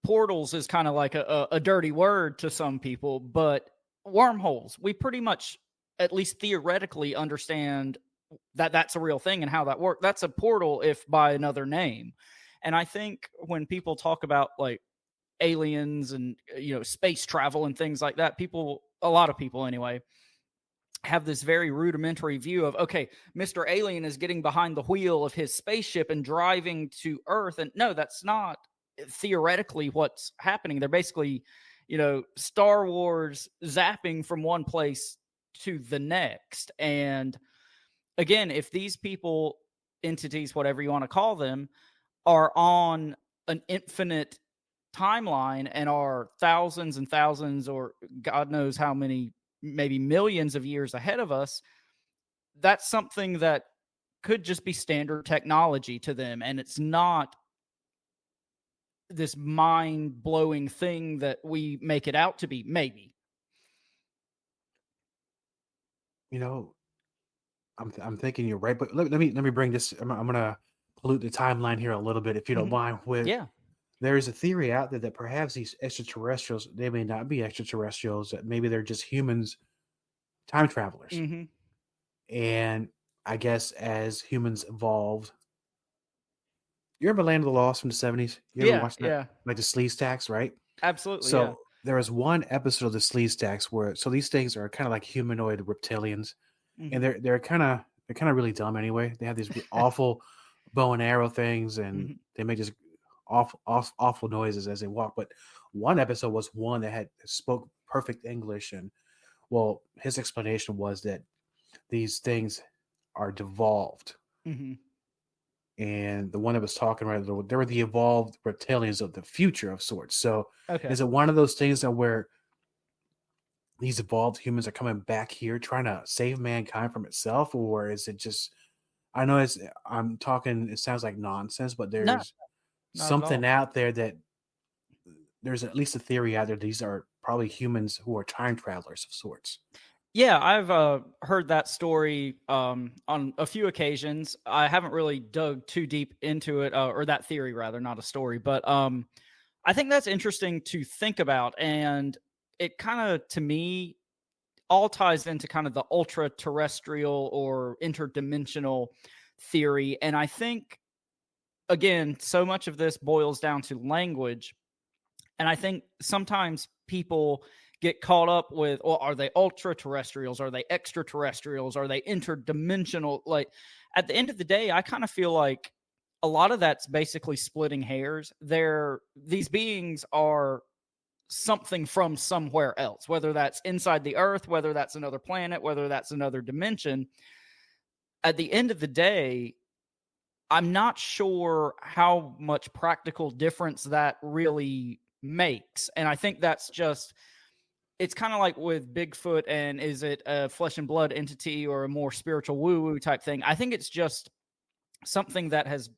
portals is kind of like a dirty word to some people, but wormholes, we pretty much, at least theoretically, understand that that's a real thing and how that works. That's a portal, if by another name. And I think when people talk about like aliens and, you know, space travel and things like that, a lot of people anyway, have this very rudimentary view of, okay, Mr. Alien is getting behind the wheel of his spaceship and driving to Earth. And no, that's not theoretically what's happening. They're basically, you know, Star Wars zapping from one place to the next. And again, if these people, entities, whatever you want to call them, are on an infinite timeline and are thousands and thousands, or God knows how many, maybe millions of years ahead of us, that's something that could just be standard technology to them. And it's not this mind-blowing thing that we make it out to be, maybe. You know, I'm thinking you're right, but let me bring this. I'm gonna pollute the timeline here a little bit, if you don't mind. Yeah. There is a theory out there that perhaps these extraterrestrials, they may not be extraterrestrials, that maybe they're just humans, time travelers. Mm-hmm. And I guess as humans evolved, you remember Land of the Lost from the 70s? You ever watched that? Yeah. Like the Sleaze Stacks, right? Absolutely. So there was one episode of the Sleaze Stacks where, so these things are kind of like humanoid reptilians, and they're kind of really dumb anyway. They have these awful bow and arrow things, and they make just awful noises as they walk. But one episode was one that spoke perfect English, and well, his explanation was that these things are devolved. And the one that was talking, right, they were the evolved reptilians of the future of sorts. So is it one of those things that where these evolved humans are coming back here trying to save mankind from itself? Or is it just, I know I'm talking, it sounds like nonsense, but there's something out there that there's at least a theory out there. These are probably humans who are time travelers of sorts. Yeah, I've heard that story on a few occasions. I haven't really dug too deep into it, or that theory rather, not a story. But I think that's interesting to think about. And it kind of, to me, all ties into kind of the ultra-terrestrial or interdimensional theory. And I think, again, so much of this boils down to language. And I think sometimes people get caught up with, well, are they ultra terrestrials? Are they extraterrestrials? Are they interdimensional? Like, at the end of the day, I kind of feel like a lot of that's basically splitting hairs. These beings are something from somewhere else, whether that's inside the earth, whether that's another planet, whether that's another dimension. At the end of the day, I'm not sure how much practical difference that really makes. And I think that's just, it's kind of like with Bigfoot, and is it a flesh and blood entity or a more spiritual woo-woo type thing? I think it's just something that has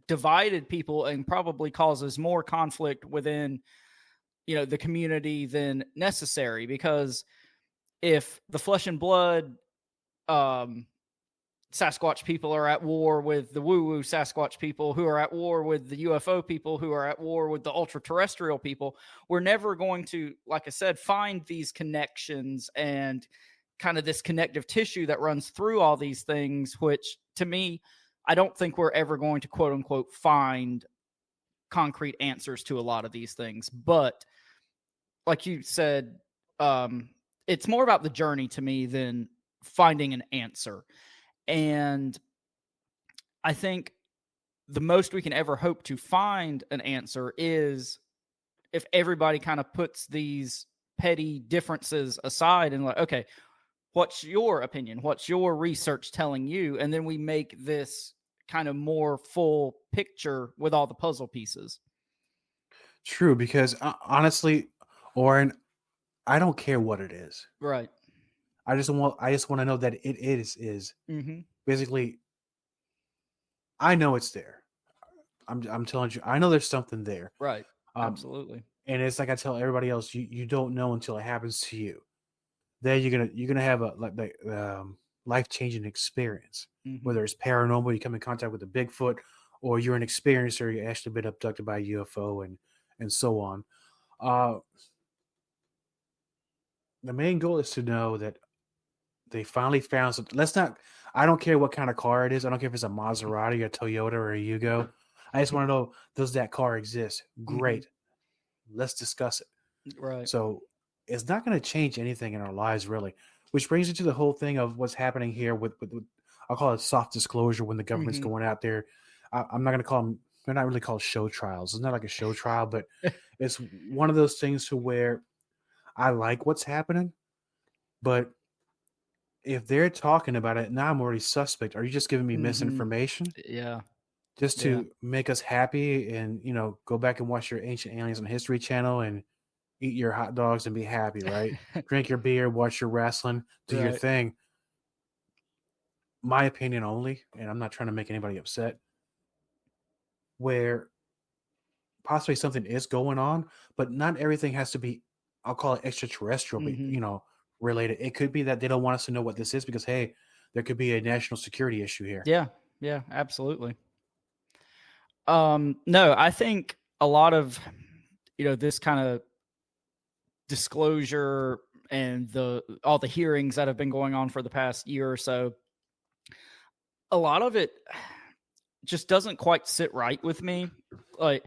divided people and probably causes more conflict within, the community than necessary. Because if the flesh and blood Sasquatch people are at war with the woo-woo Sasquatch people, who are at war with the UFO people, who are at war with the ultra-terrestrial people, we're never going to, like I said, find these connections and kind of this connective tissue that runs through all these things, which, to me, I don't think we're ever going to, quote-unquote, find concrete answers to a lot of these things. But, like you said, it's more about the journey to me than finding an answer. And I think the most we can ever hope to find an answer is if everybody kind of puts these petty differences aside and like, okay, what's your opinion? What's your research telling you? And then we make this kind of more full picture with all the puzzle pieces. True, because honestly, Orin, I don't care what it is. Right. I just want to know that it is basically. I know it's there. I'm telling you, I know there's something there. Right. Absolutely. And it's like I tell everybody else, you don't know until it happens to you. Then you're gonna have a life-changing experience. Whether it's paranormal, you come in contact with a Bigfoot, or you're an experiencer, you actually been abducted by a UFO, and so on. The main goal is to know that they finally found something. I don't care what kind of car it is. I don't care if it's a Maserati, a Toyota, or a Yugo. I just want to know, does that car exist? Great. Let's discuss it. Right. So it's not going to change anything in our lives, really. Which brings you to the whole thing of what's happening here with I'll call it soft disclosure when the government's going out there. I'm not going to call them, they're not really called show trials. It's not like a show trial, but it's one of those things to where I like what's happening, but if they're talking about it, now I'm already suspect. Are you just giving me misinformation Yeah. just to make us happy and, go back and watch your Ancient Aliens on History Channel and eat your hot dogs and be happy, right? Drink your beer, watch your wrestling, do your Right. thing. My opinion only, and I'm not trying to make anybody upset, where possibly something is going on, but not everything has to be, I'll call it extraterrestrial, related. It could be that they don't want us to know what this is because, hey, there could be a national security issue here. Yeah, absolutely. No, I think a lot of, this kind of disclosure and all the hearings that have been going on for the past year or so, a lot of it just doesn't quite sit right with me. Like,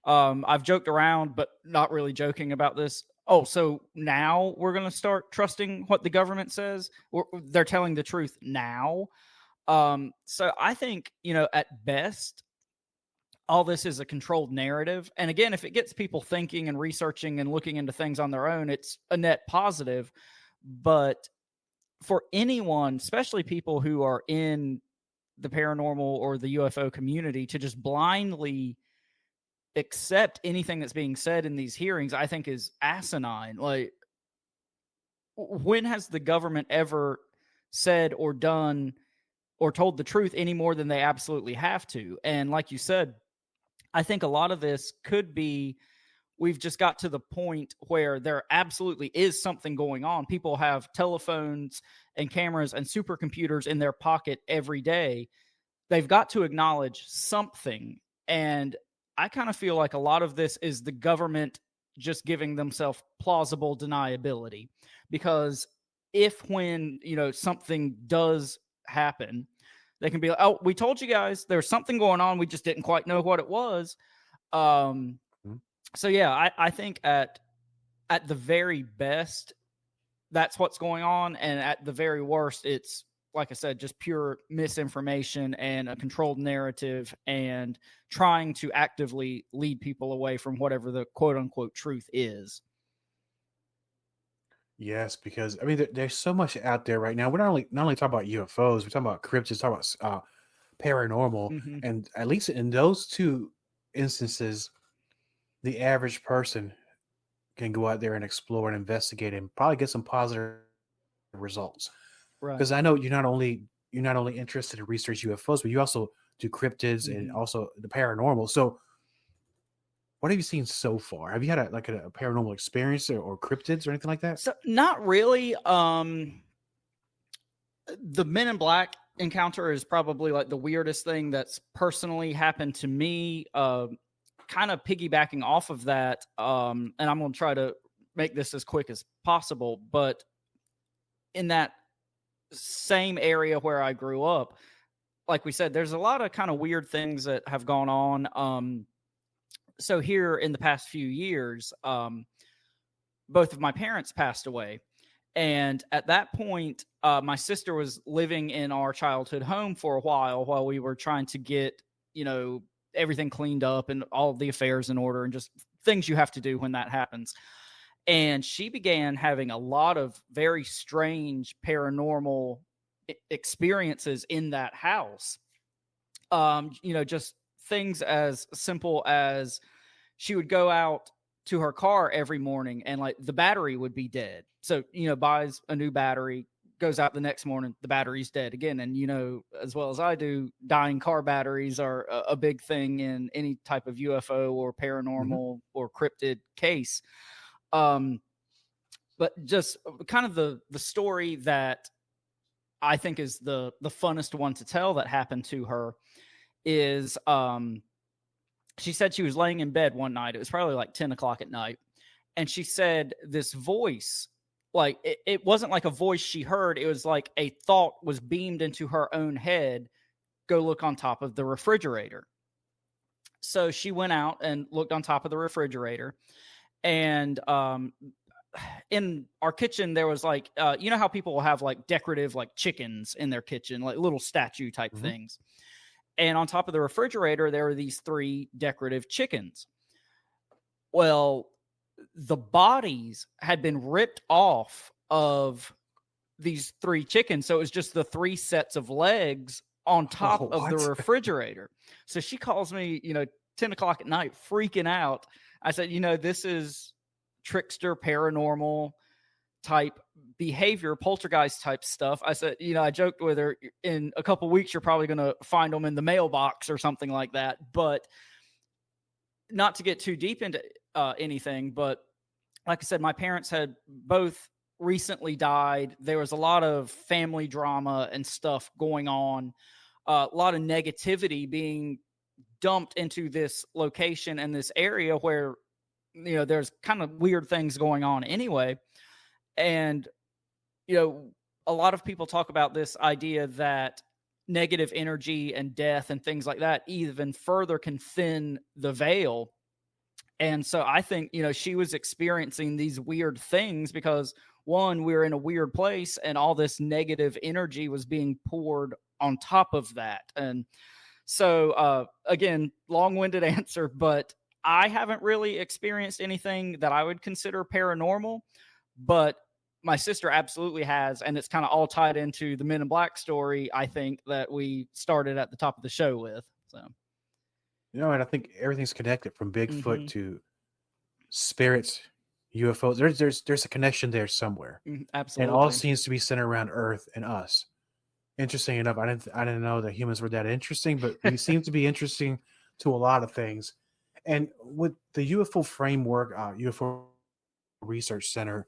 I've joked around, but not really joking about this. Oh, so now we're going to start trusting what the government says? They're telling the truth now. So I think, at best, all this is a controlled narrative. And again, if it gets people thinking and researching and looking into things on their own, it's a net positive. But for anyone, especially people who are in the paranormal or the UFO community, to just blindly accept anything that's being said in these hearings, I think is asinine. Like, when has the government ever said or done or told the truth any more than they absolutely have to? And like you said, I think a lot of this could be, we've just got to the point where there absolutely is something going on. People have telephones and cameras and supercomputers in their pocket every day. They've got to acknowledge something. And I kind of feel like a lot of this is the government just giving themselves plausible deniability. Because when, something does happen, they can be like, oh, we told you guys there's something going on. We just didn't quite know what it was. So yeah, I think at the very best, that's what's going on. And at the very worst, it's, like I said, just pure misinformation and a controlled narrative and trying to actively lead people away from whatever the quote unquote truth is. Yes, because there's so much out there right now. We're not only talking about UFOs, we're talking about cryptids, talking about paranormal, and at least in those two instances, the average person can go out there and explore and investigate and probably get some positive results. Right. Because I know you're not only interested in research UFOs, but you also do cryptids and also the paranormal. So, what have you seen so far? Have you had a paranormal experience or cryptids or anything like that? So, not really. The Men in Black encounter is probably like the weirdest thing that's personally happened to me. Kind of piggybacking off of that, and I'm going to try to make this as quick as possible. But in that same area where I grew up, like we said, there's a lot of kind of weird things that have gone on. So here in the past few years, both of my parents passed away. And at that point, my sister was living in our childhood home for a while we were trying to get, everything cleaned up and all of the affairs in order and just things you have to do when that happens. And she began having a lot of very strange paranormal experiences in that house. Just things as simple as she would go out to her car every morning and like the battery would be dead. So, buys a new battery, goes out the next morning, the battery's dead again. And, as well as I do, dying car batteries are a big thing in any type of UFO or paranormal or cryptid case. But just kind of the story that I think is the funnest one to tell that happened to her is, she said she was laying in bed one night. It was probably like 10 o'clock at night. And she said this voice, like it wasn't like a voice she heard. It was like a thought was beamed into her own head. Go look on top of the refrigerator. So she went out and looked on top of the refrigerator. And in our kitchen, there was like, you know how people will have like decorative like chickens in their kitchen, like little statue type things. And on top of the refrigerator, there were these 3 decorative chickens. Well, the bodies had been ripped off of these 3 chickens. So it was just the 3 sets of legs on top of the refrigerator. So she calls me, 10 o'clock at night, freaking out. I said, this is trickster, paranormal type behavior, poltergeist type stuff. I said, I joked with her, in a couple weeks, you're probably going to find them in the mailbox or something like that. But not to get too deep into anything, but like I said, my parents had both recently died. There was a lot of family drama and stuff going on, a lot of negativity being dumped into this location and this area where, there's kind of weird things going on anyway. And, a lot of people talk about this idea that negative energy and death and things like that even further can thin the veil. And so I think, she was experiencing these weird things because, one, we were in a weird place and all this negative energy was being poured on top of that. And so, again, long-winded answer, but I haven't really experienced anything that I would consider paranormal, but my sister absolutely has. And it's kind of all tied into the Men in Black story, I think, that we started at the top of the show with. So, and I think everything's connected from Bigfoot to spirits, UFOs. There's a connection there somewhere. Absolutely. And all seems to be centered around Earth and us. Interesting enough, I didn't know that humans were that interesting, but we seem to be interesting to a lot of things. And with the UFO framework, UFO Research Center,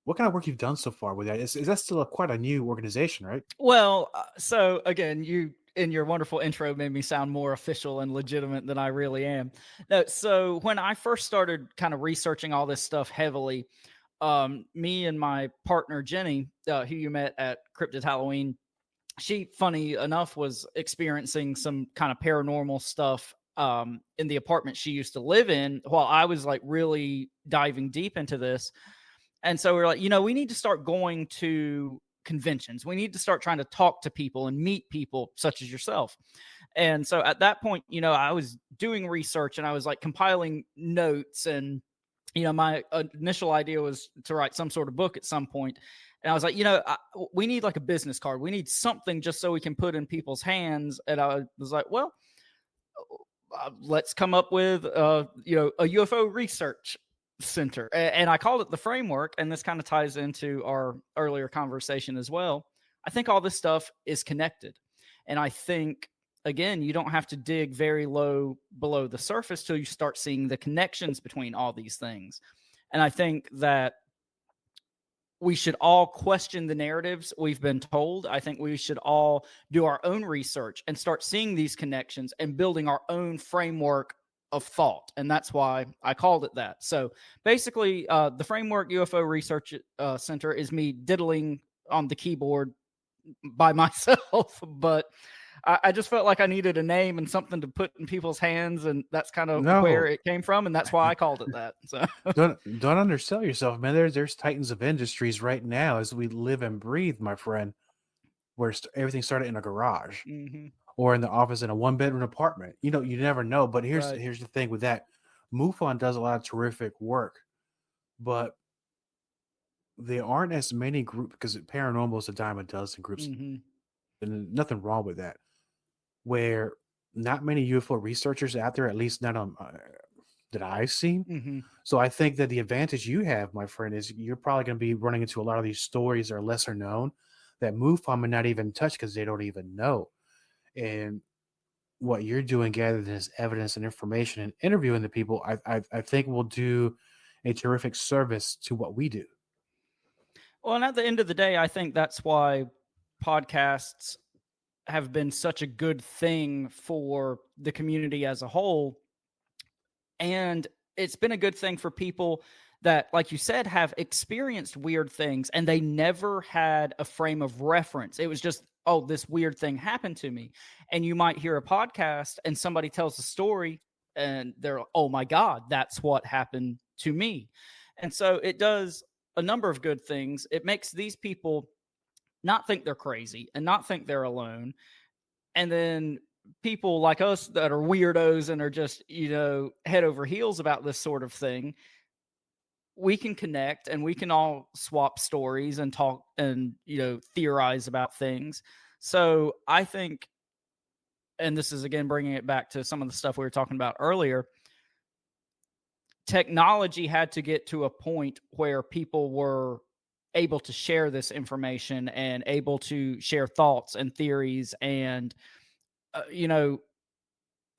what kind of work you've done so far with that? Is that still quite a new organization, right? Well, so again, you in your wonderful intro made me sound more official and legitimate than I really am. No, so when I first started kind of researching all this stuff heavily, me and my partner Jenny, who you met at Cryptid Halloween, she, funny enough, was experiencing some kind of paranormal stuff in the apartment she used to live in while I was like really diving deep into this. And so we're like, we need to start going to conventions. We need to start trying to talk to people and meet people such as yourself. And so at that point, I was doing research and I was like compiling notes, and, my initial idea was to write some sort of book at some point. And I was like, we need like a business card. We need something just so we can put in people's hands. And I was like, well, let's come up with, a UFO Research Center. And I called it the framework. And this kind of ties into our earlier conversation as well. I think all this stuff is connected. And I think, again, you don't have to dig very low below the surface till you start seeing the connections between all these things. And I think that we should all question the narratives we've been told. I think we should all do our own research and start seeing these connections and building our own framework of thought. And that's why I called it that. So basically, the Framework UFO Research Center is me diddling on the keyboard by myself, but I just felt like I needed a name and something to put in people's hands, and that's kind of where it came from, and that's why I called it that. So don't undersell yourself, man. There's titans of industries right now as we live and breathe, my friend, where everything started in a garage or in the office in a 1-bedroom apartment. You never know. But here's the thing with that. MUFON does a lot of terrific work, but there aren't as many groups, because paranormal is a dime a dozen groups, and nothing wrong with that, where not many UFO researchers out there, at least not on that I've seen. So I think that the advantage you have, my friend, is you're probably going to be running into a lot of these stories that are lesser known that MUFON may not even touch because they don't even know. And what you're doing, gathering this evidence and information and interviewing the people, I think will do a terrific service to what we do. Well, and at the end of the day, I think that's why podcasts have been such a good thing for the community as a whole. And it's been a good thing for people that, like you said, have experienced weird things and they never had a frame of reference. It was just, oh, this weird thing happened to me. And you might hear a podcast and somebody tells a story and they're, oh my God, that's what happened to me. And so it does a number of good things. It makes these people not think they're crazy and not think they're alone. And then people like us that are weirdos and are just, head over heels about this sort of thing, we can connect and we can all swap stories and talk and, theorize about things. So I think, and this is again bringing it back to some of the stuff we were talking about earlier, technology had to get to a point where people were able to share this information and able to share thoughts and theories. And,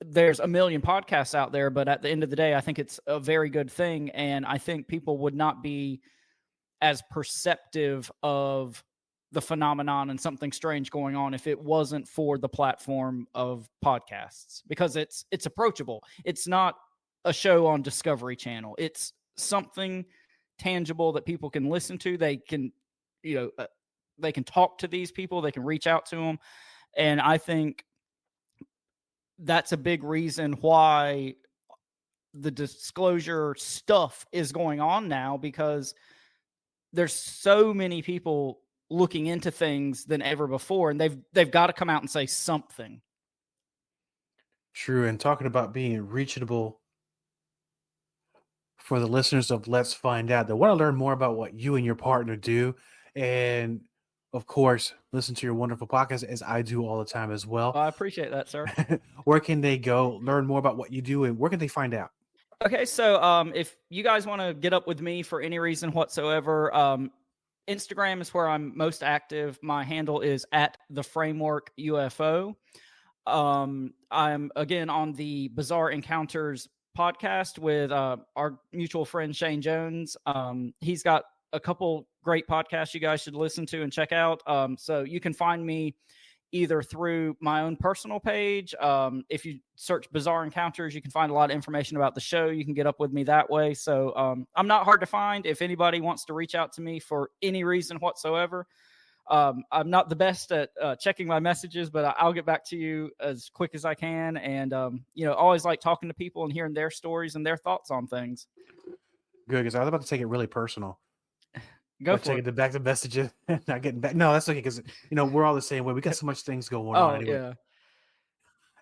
there's a million podcasts out there, but at the end of the day, I think it's a very good thing. And I think people would not be as perceptive of the phenomenon and something strange going on if it wasn't for the platform of podcasts, because it's approachable. It's not a show on Discovery Channel. It's something tangible that people can listen to. They can, they can talk to these people. They can reach out to them. And I think that's a big reason why the disclosure stuff is going on now, because there's so many people looking into things than ever before, and they've got to come out and say something. True. And talking about being reachable for the listeners of Let's Find Out, they want to learn more about what you and your partner do, and of course, listen to your wonderful podcast, as I do all the time as well. I appreciate that, sir. Where can they go, learn more about what you do, and where can they find out? Okay, so if you guys want to get up with me for any reason whatsoever, Instagram is where I'm most active. My handle is @theframeworkUFO. I'm again on the Bizarre Encounters podcast with our mutual friend Shane Jones. He's got a couple great podcasts you guys should listen to and check out. So you can find me either through my own personal page. If you search Bizarre Encounters, you can find a lot of information about the show. You can get up with me that way. So I'm not hard to find. If anybody wants to reach out to me for any reason whatsoever, I'm not the best at checking my messages, but I'll get back to you as quick as I can. And, always like talking to people and hearing their stories and their thoughts on things. Good, because I was about to take it really personal. Go for taking it. it back to messages, not getting back. No, that's okay, because we're all the same way. We got so much things going on anyway. Yeah.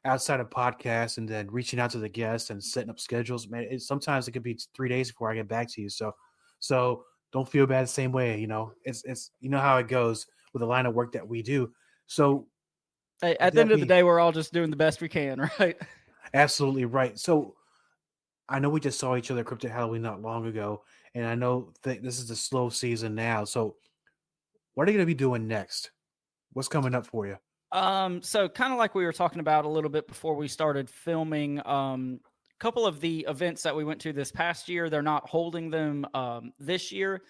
Outside of podcasts and then reaching out to the guests and setting up schedules, man. Sometimes it could be 3 days before I get back to you. So don't feel bad the same way. It's how it goes with the line of work that we do. So hey, at the end of the day, we're all just doing the best we can, right? Absolutely right. So I know we just saw each other Cryptid Halloween not long ago, and I know this is the slow season now. So what are you going to be doing next? What's coming up for you? So kind of like we were talking about a little bit before we started filming, a couple of the events that we went to this past year, they're not holding them this year.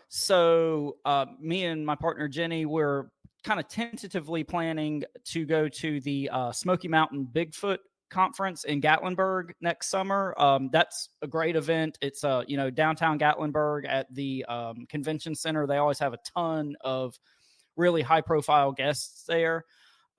So me and my partner Jenny, we're kind of tentatively planning to go to the Smoky Mountain Bigfoot conference in Gatlinburg next summer. That's a great event. It's downtown Gatlinburg at the convention center. They always have a ton of really high profile guests there.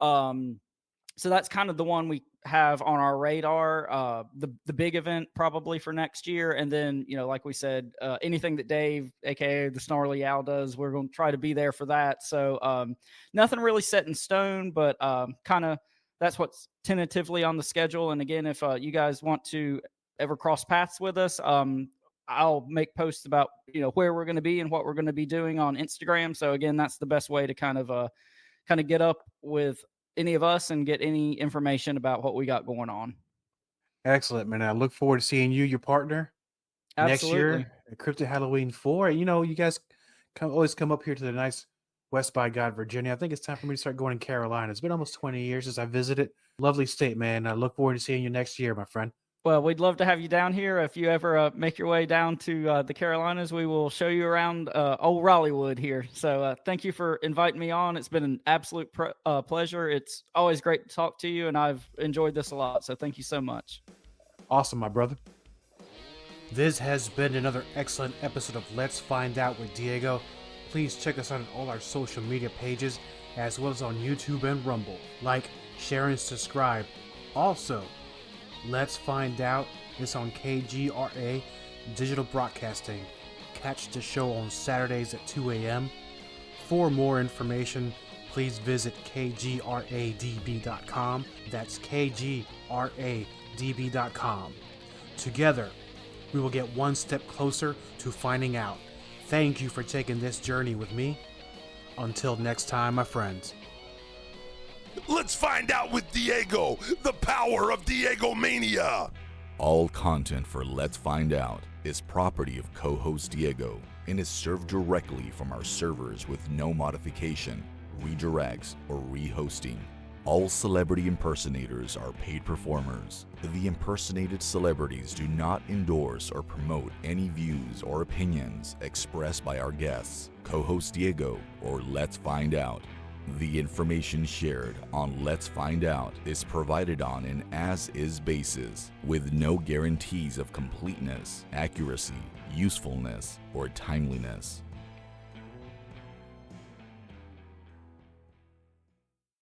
So that's kind of the one we have on our radar, the big event probably for next year. And then, like we said, anything that Dave, aka the Snarly Owl, does, we're going to try to be there for that. So nothing really set in stone, but kind of that's what's tentatively on the schedule. And again, if you guys want to ever cross paths with us, I'll make posts about, where we're going to be and what we're going to be doing on Instagram. So again, that's the best way to kind of get up with any of us and get any information about what we got going on. Excellent, man. I look forward to seeing you, your partner, Absolutely. next year at Cryptid Halloween 4. You guys always come up here to the nice West by God, Virginia. I think it's time for me to start going to Carolina. It's been almost 20 years since I visited. Lovely state, man. I look forward to seeing you next year, my friend. Well, we'd love to have you down here. If you ever make your way down to the Carolinas, we will show you around old Raleighwood here. So thank you for inviting me on. It's been an absolute pleasure. It's always great to talk to you, and I've enjoyed this a lot. So thank you so much. Awesome, my brother. This has been another excellent episode of Let's Find Out with Diego. Please check us out on all our social media pages, as well as on YouTube and Rumble. Like, share, and subscribe. Also, Let's Find Out is on KGRA Digital Broadcasting. Catch the show on Saturdays at 2 a.m. For more information, please visit KGRADB.com. That's KGRADB.com. Together, we will get one step closer to finding out. Thank you for taking this journey with me. Until next time, my friends. Let's find out with Diego, the power of Diego Mania. All content for Let's Find Out is property of co-host Diego and is served directly from our servers with no modification, redirects, or rehosting. All celebrity impersonators are paid performers. The impersonated celebrities do not endorse or promote any views or opinions expressed by our guests, co-host Diego, or Let's Find Out. The information shared on Let's Find Out is provided on an as-is basis, with no guarantees of completeness, accuracy, usefulness, or timeliness.